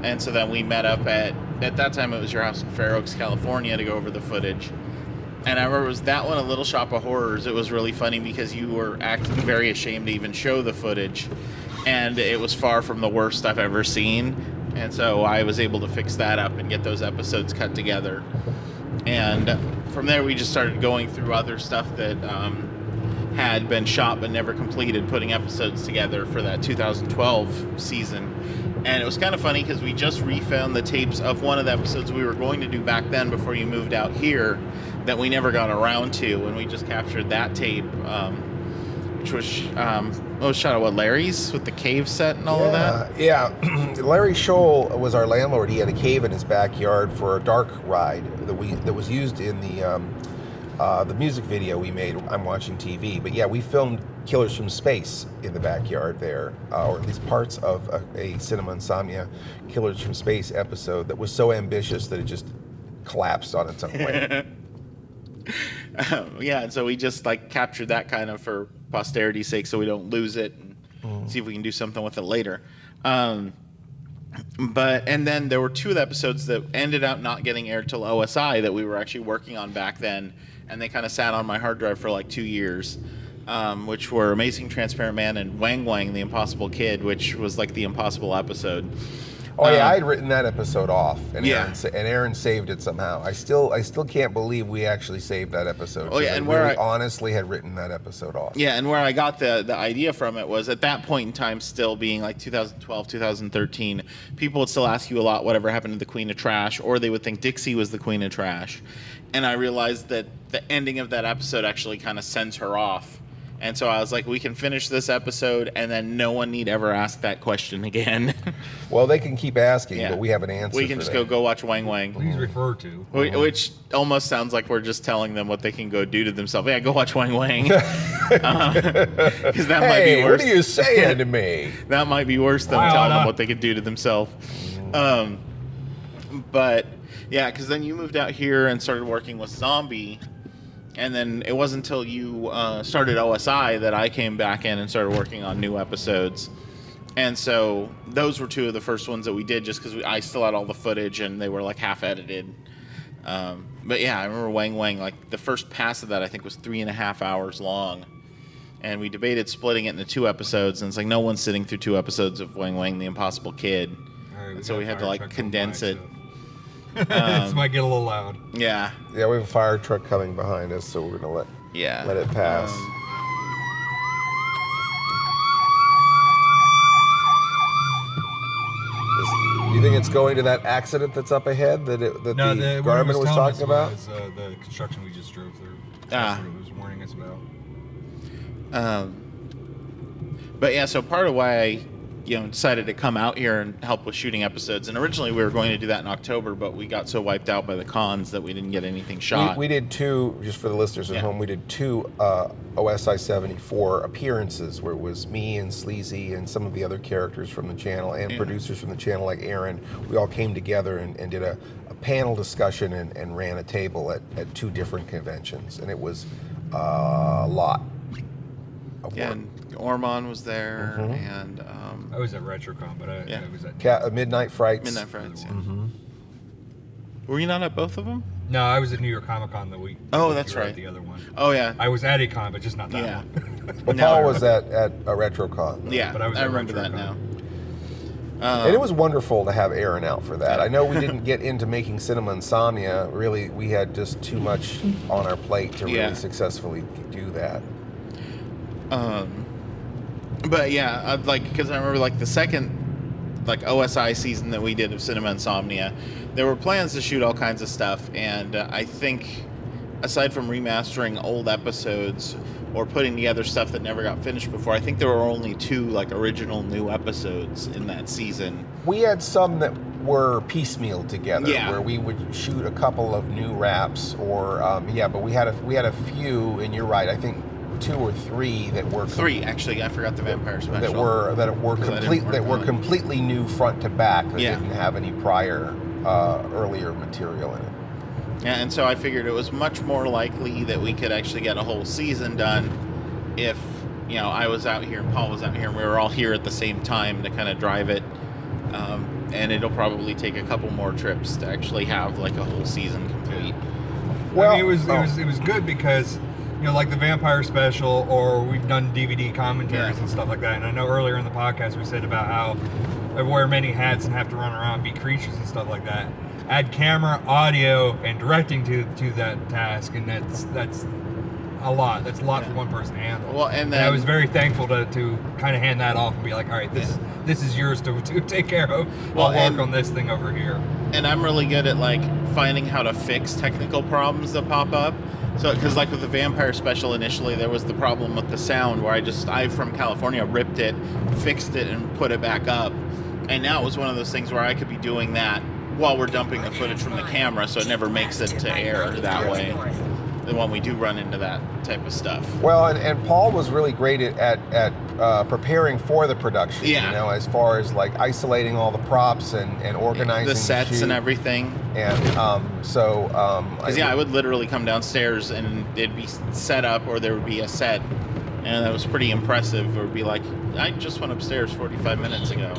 And so then we met up at that time it was your house in Fair Oaks, California, to go over the footage. And I remember it was that one, A Little Shop of Horrors. It was really funny because you were acting very ashamed to even show the footage. And it was far from the worst I've ever seen. And so I was able to fix that up and get those episodes cut together. And from there, we just started going through other stuff that had been shot but never completed, putting episodes together for that 2012 season. And it was kind of funny because we just refound the tapes of one of the episodes we were going to do back then before you moved out here that we never got around to, and we just captured that tape, which was shot at Larry's with the cave set and all of that? Yeah. Larry Scholl was our landlord. He had a cave in his backyard for a dark ride that was used in the music video we made, I'm Watching TV. But yeah, we filmed Killers from Space in the backyard there, or at least parts of a Cinema Insomnia Killers from Space episode that was so ambitious that it just collapsed on its own way. Yeah, and so we just like captured that kind of for posterity's sake so we don't lose it and see if we can do something with it later. And then there were two of the episodes that ended up not getting aired till OSI that we were actually working on back then, and they kind of sat on my hard drive for like 2 years, which were Amazing Transparent Man and Wang Wang, the Impossible Kid, which was like the impossible episode. Oh yeah, I had written that episode off, and yeah. Aaron saved it somehow. I still can't believe we actually saved that episode. Oh yeah, and where I honestly had written that episode off. Yeah, and where I got the idea from it was at that point in time, still being like 2012, 2013, people would still ask you a lot, whatever happened to the Queen of Trash, or they would think Dixie was the Queen of Trash, and I realized that the ending of that episode actually kind of sends her off. And so I was like, we can finish this episode, and then no one need ever ask that question again. Well, they can keep asking, but we have an answer. We can just go watch Wang Wang. Please refer to. Which almost sounds like we're just telling them what they can go do to themselves. Yeah, go watch Wang Wang. Because that might be worse. What are you saying to me? That might be worse than telling them what they could do to themselves. But yeah, because then you moved out here and started working with Zombie. And then it wasn't until you started OSI that I came back in and started working on new episodes. And so those were two of the first ones that we did just because I still had all the footage and they were like half edited. But yeah, I remember Wang Wang, like the first pass of that I think was 3.5 hours long. And we debated splitting it into 2 episodes. And it's like no one's sitting through 2 episodes of Wang Wang, the Impossible Kid. Right, and so we had to like condense it. This might get a little loud. Yeah. Yeah, we have a fire truck coming behind us, so we're gonna let it pass. Do you think it's going to that accident that's up ahead that the Garmin was talking about? Was, the construction we just drove through. That's what it was warning us about. But yeah, so part of why I decided to come out here and help with shooting episodes, and originally we were going to do that in October, but we got so wiped out by the cons that we didn't get anything shot. We did 2, just for the listeners at home, we did 2 OSI 74 appearances where it was me and Sleazy and some of the other characters from the channel and producers from the channel like Aaron. We all came together and did a panel discussion and ran a table at 2 different conventions, and it was a lot of work. And Ormond was there, and I was at RetroCon, but I was at Midnight Frights. Midnight Frights. Yeah. Were you not at both of them? No, I was at New York Comic Con the week. Oh, that's right. At the other one. Oh yeah. I was at a con, but just not that one. But Paul was at a RetroCon. Yeah, but I remember that now. And it was wonderful to have Aaron out for that. I know we didn't get into making Cinema Insomnia. Really, we had just too much on our plate to really successfully do that. But yeah, because I remember like the second OSI season that we did of Cinema Insomnia, there were plans to shoot all kinds of stuff, and I think aside from remastering old episodes or putting together stuff that never got finished before, I think there were only 2 original new episodes in that season. We had some that were piecemeal together, where we would shoot a couple of new wraps, or but we had a few, and you're right, I think 2 or 3 that were 3 actually. I forgot the Vampire Special that were completely new front to back that didn't have any prior earlier material in it. Yeah, and so I figured it was much more likely that we could actually get a whole season done if I was out here and Paul was out here and we were all here at the same time to kind of drive it. And it'll probably take a couple more trips to actually have a whole season complete. Well, I mean, it was good because like the Vampire Special, or we've done DVD commentaries and stuff like that. And I know earlier in the podcast we said about how I wear many hats and have to run around and be creatures and stuff like that. Add camera, audio, and directing to that task, and that's a lot. That's a lot for one person to handle. Well, and then I was very thankful to kind of hand that off and be like, all right, this is yours to take care of. I'll work on this thing over here. And I'm really good at like finding how to fix technical problems that pop up. So, because like with the Vampire Special initially, there was the problem with the sound where I from California ripped it, fixed it, and put it back up. And now it was one of those things where I could be doing that while we're dumping the footage from the camera, so it never makes it to air that way. When we do run into that type of stuff. Well, and Paul was really great at preparing for the production. Yeah. You know, as far as like isolating all the props and organizing the sets and everything. And I would literally come downstairs and it'd be set up, or there would be a set, and that was pretty impressive. It would be like, I just went upstairs 45 minutes ago.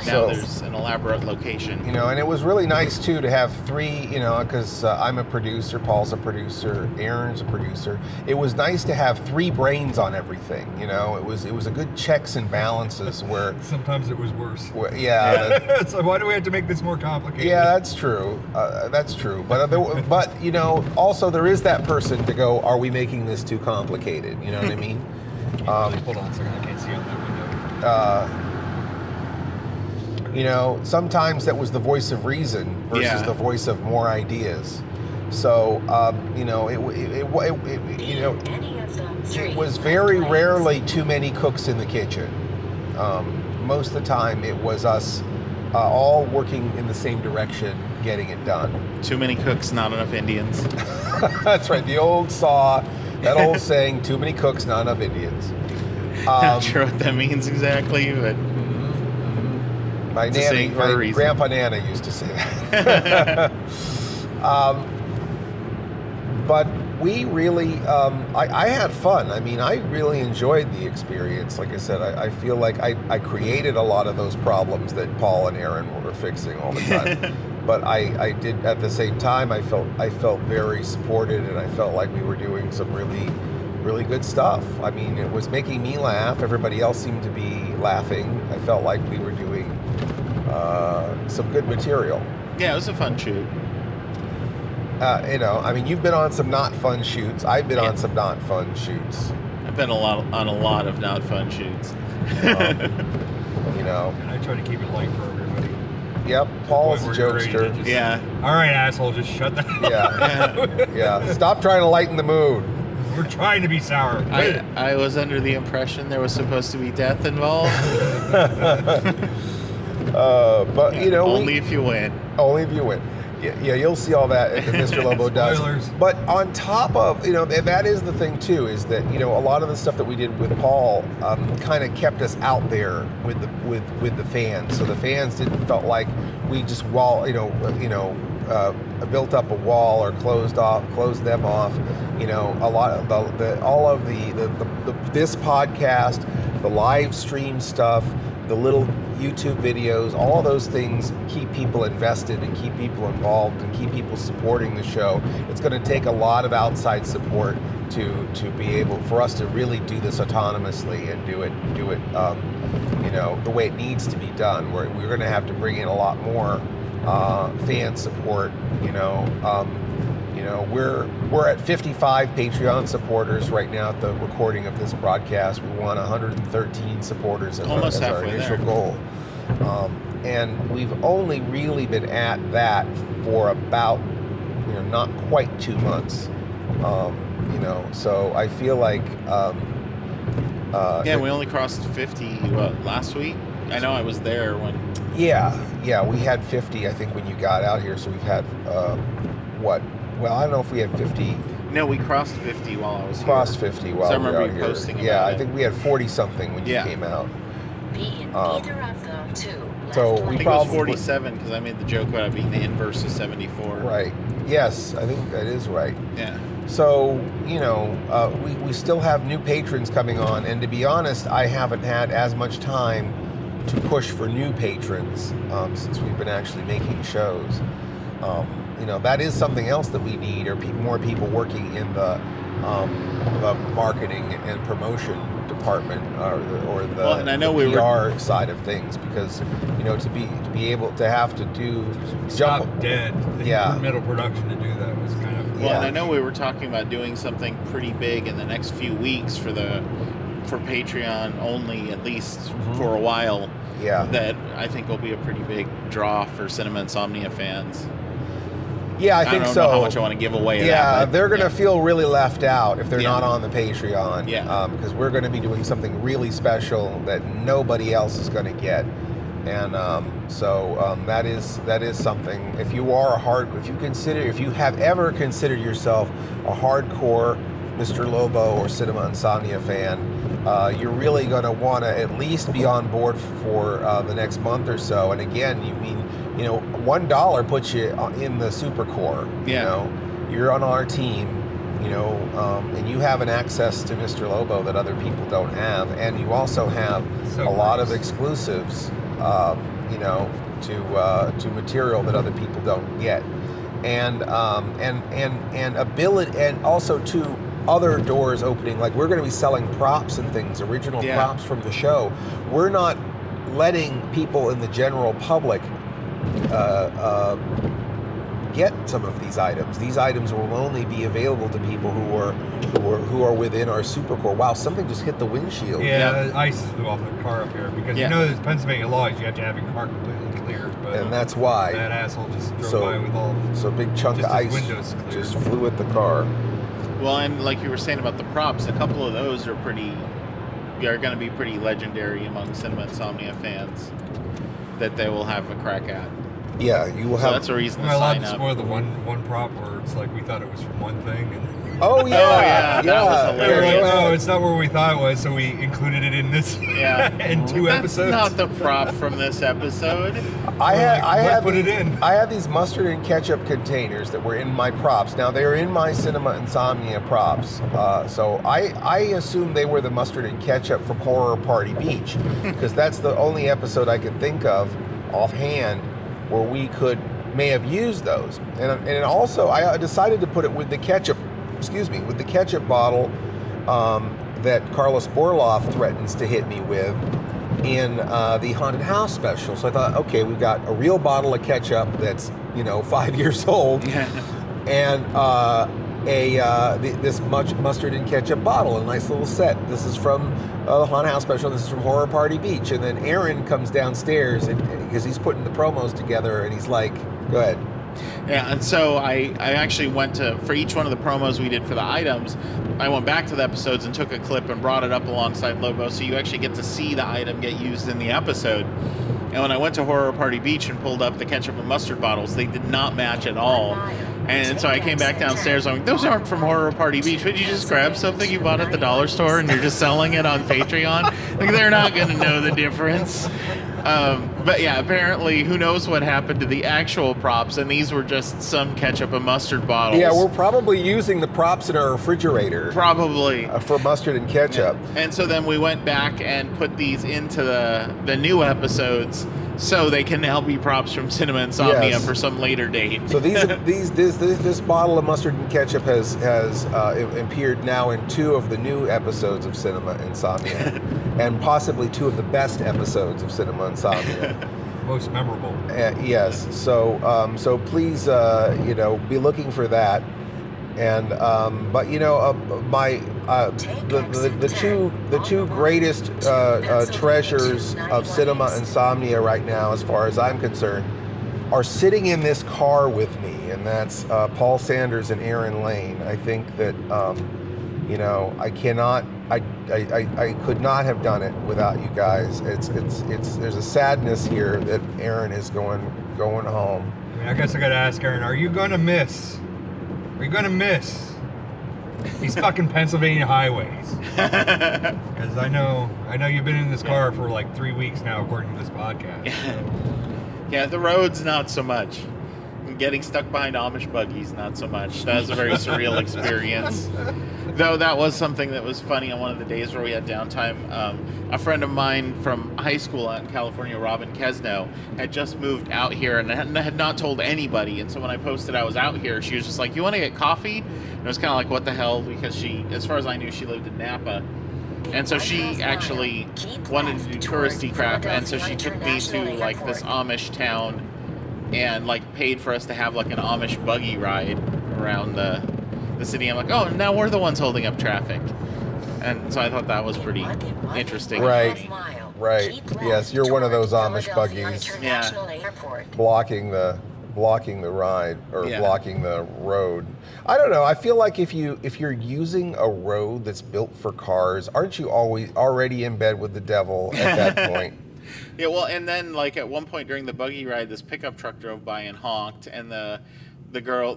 Now there's an elaborate location. You know, and it was really nice too to have three, you know, because I'm a producer, Paul's a producer, Aaron's a producer. It was nice to have three brains on everything. You know, it was a good checks and balances where sometimes it was worse. So why do we have to make this more complicated? Yeah, that's true. That's true. But you know, also there is that person to go, are we making this too complicated? You know what I mean? Hold on a second, I can't see out that window. You know, sometimes that was the voice of reason versus the voice of more ideas. So, you know, it was very rarely too many cooks in the kitchen. Most of the time, it was us all working in the same direction, getting it done. Too many cooks, not enough Indians. That's right. The old that old saying, too many cooks, not enough Indians. Not sure what that means exactly, but my grandpa Nana used to say that. But we really, I had fun. I mean, I really enjoyed the experience. Like I said, I feel like I created a lot of those problems that Paul and Aaron were fixing all the time. But I did, at the same time, I felt very supported, and I felt like we were doing some really, really good stuff. I mean, it was making me laugh. Everybody else seemed to be laughing. I felt like we were doing some good material. Yeah, it was a fun shoot. You know, I mean, you've been on some not fun shoots. I've been on some not fun shoots. I've been on a lot of not fun shoots. You know. And I try to keep it light for everybody. Yep, Paul's a jokester. All right, asshole, just shut that up. Yeah. Stop trying to lighten the mood. We're trying to be sour. I was under the impression there was supposed to be death involved. But you know, only if you win. Only if you win. Yeah, you'll see all that that Mr. Lobo does. But on top of, you know, that is the thing too, is that, you know, a lot of the stuff that we did with Paul kind of kept us out there with the fans. So the fans didn't felt like we just built up a wall or closed them off. You know, a lot of this podcast, the live stream stuff, the little YouTube videos, all those things keep people invested and keep people involved and keep people supporting the show. It's going to take a lot of outside support to be able for us to really do this autonomously and do it you know, the way it needs to be done. We're going to have to bring in a lot more fan support. You know, we're at 55 Patreon supporters right now at the recording of this broadcast. We want 113 supporters as our initial goal. And we've only really been at that for about, you know, not quite 2 months. You know, so I feel like we only crossed 50 last week. I know I was there when. Yeah, we had 50 I think when you got out here. So we've had what? Well, I don't know if we had 50. No, we crossed 50 while I was here. Crossed 50 while we were out here. Posting about I think we had 40 something when you came out. So I think it was 47 because I made the joke about it being the inverse of 74. Right. Yes, I think that is right. Yeah. So, you know, we still have new patrons coming on, and to be honest, I haven't had as much time to push for new patrons since we've been actually making shows. You know, that is something else that we need, or more people working in the marketing and promotion department, or the PR side of things, because, you know, to be able to have to do stop dead. The middle production to do that was kind of Well, and I know we were talking about doing something pretty big in the next few weeks for Patreon only, at least for a while. Yeah. That I think will be a pretty big draw for Cinema Insomnia fans. Yeah, I think don't so. know how much I want to give away. Yeah, that, they're going to feel really left out if they're not on the Patreon. Yeah. Because we're going to be doing something really special that nobody else is going to get. And that is something. If you have ever considered yourself a hardcore Mr. Lobo or Cinema Insomnia fan, you're really going to want to at least be on board for the next month or so. And again, $1 puts you in the super core. Yeah. You're on our team, and you have an access to Mr. Lobo that other people don't have, and you also have a lot of exclusives, to material that other people don't get, and ability, and also to other doors opening. Like, we're going to be selling props and things, original props from the show. We're not letting people in the general public get some of these items. These items will only be available to people who are within our supercore. Wow, something just hit the windshield. Yeah, ice flew off the car up here because there's Pennsylvania law is you have to have your car completely clear. But and that's why that asshole just drove by with all. So a big chunk of ice just flew at the car. Well, and like you were saying about the props, a couple of those are going to be pretty legendary among Cinema Insomnia fans that they will have a crack at. Yeah, you will have. So that's a reason to sign up. Am I allowed to spoil the one prop where it's like we thought it was from one thing? Oh yeah, that was hilarious. Like, oh, it's not where we thought it was, so we included it in this. in 2 episodes. That's not the prop from this episode. I had these mustard and ketchup containers that were in my props. Now they are in my Cinema Insomnia props, so I assume they were the mustard and ketchup from Horror Party Beach, because that's the only episode I can think of offhand where we may have used those. And also I decided to put it with the ketchup bottle that Carlos Borloff threatens to hit me with in the Haunted House special. So I thought, okay, we've got a real bottle of ketchup that's 5 years old, and this mustard and ketchup bottle, a nice little set. This is from the Haunted House special. This is from Horror Party Beach. And then Aaron comes downstairs because he's putting the promos together, and he's like, "Go ahead." Yeah, and so I actually went for each one of the promos we did for the items, I went back to the episodes and took a clip and brought it up alongside Lobo, so you actually get to see the item get used in the episode. And when I went to Horror Party Beach and pulled up the ketchup and mustard bottles, they did not match at all. And so I came back downstairs, I'm like, those aren't from Horror Party Beach. Would you just grab something you bought at the dollar store and you're just selling it on Patreon? Like, they're not going to know the difference. But yeah, apparently, who knows what happened to the actual props, and these were just some ketchup and mustard bottles. Yeah, we're probably using the props in our refrigerator. Probably. For mustard and ketchup. Yeah. And so then we went back and put these into the new episodes, so they can now be props from Cinema Insomnia for some later date. So this bottle of mustard and ketchup has appeared now in 2 of the new episodes of Cinema Insomnia, and possibly 2 of the best episodes of Cinema Insomnia. Most memorable. Yes. So please, be looking for that. And but the two greatest treasures of Cinema Insomnia right now, as far as I'm concerned, are sitting in this car with me, and that's Paul Sanders and Aaron Lane. I think that I could not have done it without you guys. It's there's a sadness here that Aaron is going home. I guess I gotta ask Aaron, are you gonna miss these fucking Pennsylvania highways? Because I know you've been in this car for like 3 weeks now, according to this podcast. So. Yeah, the roads not so much. Getting stuck behind Amish buggies not so much. That was a very surreal experience. Though that was something that was funny on one of the days where we had downtime. A friend of mine from high school out in California, Robin Kesno, had just moved out here and had not told anybody. And so when I posted I was out here, she was just like, "You want to get coffee?" And it was kind of like, what the hell? Because she, as far as I knew, she lived in Napa. And so she actually wanted to do touristy crap. And so she took me to like this Amish town and like paid for us to have like an Amish buggy ride. around the city. I'm like, oh, now we're the ones holding up traffic. And so I thought that was pretty interesting. Right. Right. Yes, you're one of those Amish buggies. Yeah. Blocking the ride or blocking the road. I don't know. I feel like if you're using a road that's built for cars, aren't you already in bed with the devil at that point? Yeah, well, and then like at one point during the buggy ride, this pickup truck drove by and honked, and the girl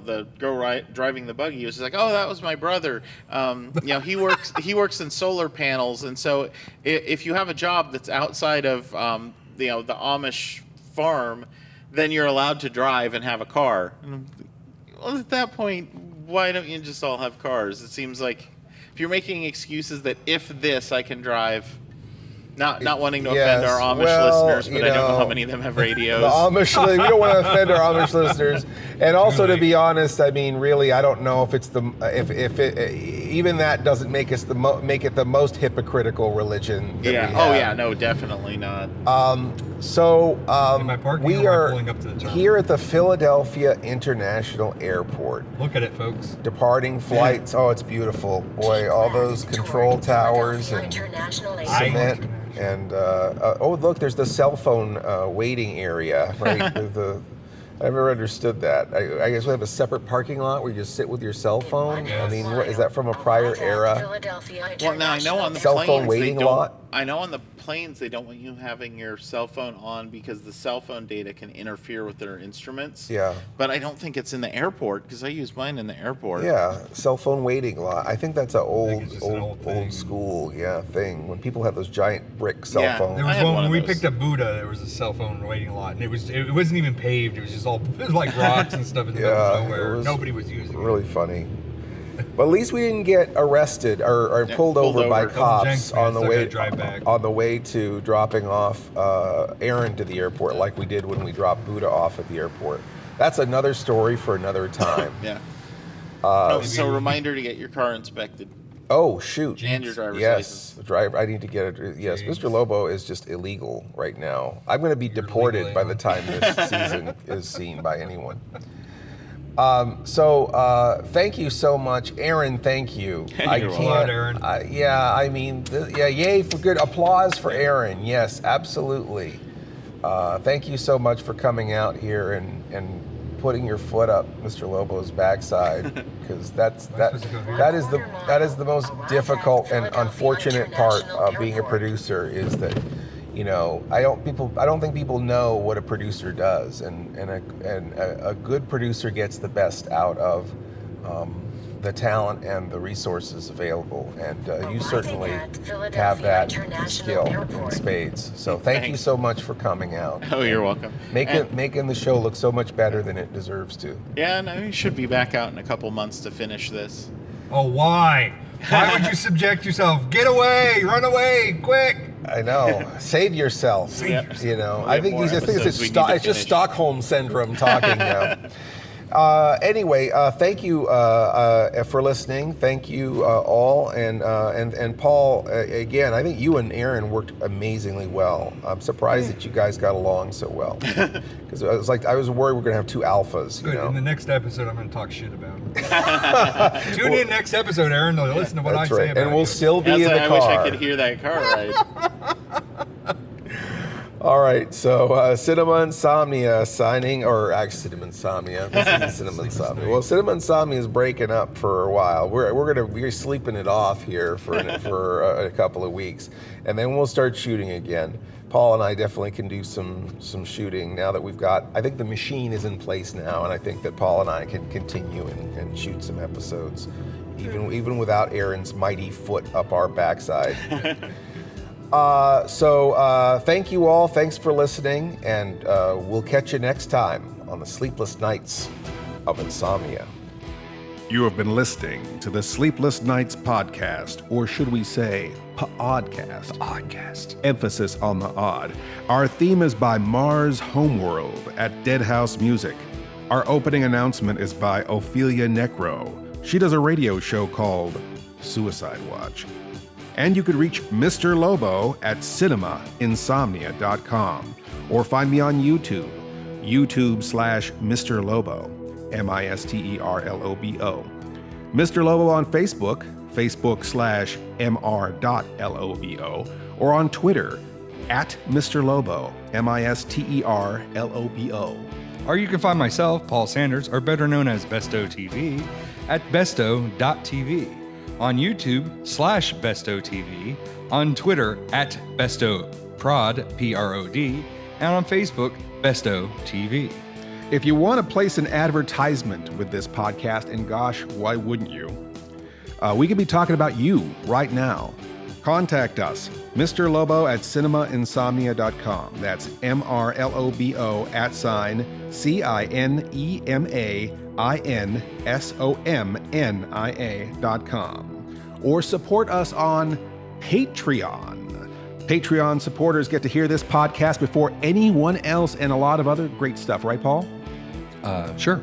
driving the buggy was just like, "Oh, that was my brother. He works in solar panels, and so if you have a job that's outside of the Amish farm, then you're allowed to drive and have a car." And well, at that point, why don't you just all have cars? It seems like if you're making excuses that if this I can drive. Not wanting to offend our Amish listeners, but I don't know how many of them have radios. The Amish, we don't want to offend our Amish listeners, and also to be honest, I mean, really, I don't know if it's even that doesn't make it the most hypocritical religion. That we have. Oh yeah, no, definitely not. We are here at the Philadelphia International Airport. Look at it, folks. Departing flights. Oh, it's beautiful. Boy, all those control towers and cement. And look, there's the cell phone waiting area. Right? I never understood that. I guess we have a separate parking lot where you just sit with your cell phone. I mean, is that from a prior era? Well, now I know on the cell planes, phone waiting lot. I know on the planes they don't want you having your cell phone on because the cell phone data can interfere with their instruments. Yeah. But I don't think it's in the airport because I use mine in the airport. Yeah, cell phone waiting lot. I think that's an old school thing. When people have those giant brick cell phones. There was one when we picked up Buddha. There was a cell phone waiting lot, and it wasn't even paved. It was just it was like rocks and stuff in the middle of nowhere. Nobody was using it. Really funny. But at least we didn't get arrested or pulled over by cops on the way to dropping off Aaron to the airport, like we did when we dropped Buddha off at the airport. That's another story for another time. Yeah. So reminder to get your car inspected. Oh shoot! And your driver's license. Yes, I need to get it. Yes, Mr. Lobo is just illegal right now. I'm going to be deported by the time this season is seen by anyone. Thank you so much, Aaron. Thank you. You're welcome, Aaron. Yay for good applause for Aaron. Yes, absolutely. Thank you so much for coming out here and putting your foot up Mr. Lobo's backside, because that is the most difficult and unfortunate part of being a producer, is that I don't think people know what a producer does, and a good producer gets the best out of the talent and the resources available, and you certainly have that skill in spades. So thank you so much for coming out. Oh, you're welcome. Making the show look so much better than it deserves to. Yeah, no, you should be back out in a couple months to finish this. Oh, why? Why would you subject yourself? Get away! Run away! Quick! I know. Save yourself. I think it's just Stockholm syndrome talking now. Thank you for listening. Thank you all, and Paul. Again, I think you and Aaron worked amazingly well. I'm surprised that you guys got along so well, because I was worried we're going to have two alphas. Good. In the next episode, I'm going to talk shit about him. Tune in next episode, Aaron. To listen to what I say about and we'll still be in the car. I wish I could hear that car ride. All right, so Cinema Insomnia signing, or actually Cinema Insomnia. This is Cinema Insomnia. Well, Cinema Insomnia is breaking up for a while. We're sleeping it off here for a couple of weeks, and then we'll start shooting again. Paul and I definitely can do some shooting now that we've got. I think the machine is in place now, and I think that Paul and I can continue and shoot some episodes, even without Aaron's mighty foot up our backside. Thank you all. Thanks for listening, and we'll catch you next time on the Sleepless Nights of Insomnia. You have been listening to the Sleepless Nights podcast, or should we say pODDcast. pODDcast. Emphasis on the odd. Our theme is by Mars Homeworld at Dead House Music. Our opening announcement is by Ophelia Necro. She does a radio show called Suicide Watch. And you could reach Mr. Lobo at cinemainsomnia.com, or find me on YouTube, YouTube/Mr. Lobo. MisterLobo. Mr. Lobo on Facebook, Facebook.com/mr.lobo, or on Twitter, @Mr. Lobo, MisterLobo. Or you can find myself, Paul Sanders, or better known as Bestow TV, at bestow.tv, on YouTube /Bestow TV, on Twitter @BestowProd, PROD, and on Facebook, Bestow TV. If you want to place an advertisement with this podcast, and gosh, why wouldn't you? We could be talking about you right now. Contact us, Mr. Lobo at cinemainsomnia.com. That's MRLOBO @CINEMAINSOMNIA.com. Or support us on Patreon. Patreon supporters get to hear this podcast before anyone else and a lot of other great stuff, right, Paul? Sure.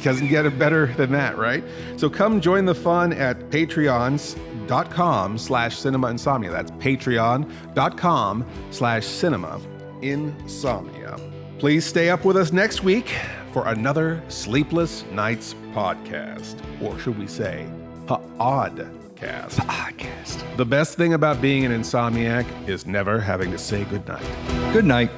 Doesn't get it better than that, right? So come join the fun at patreons.com/cinemainsomnia. That's patreon.com/cinemainsomnia. Please stay up with us next week for another Sleepless Nights podcast. Or should we say, pODDcast. Podcast. The best thing about being an insomniac is never having to say goodnight. Good night.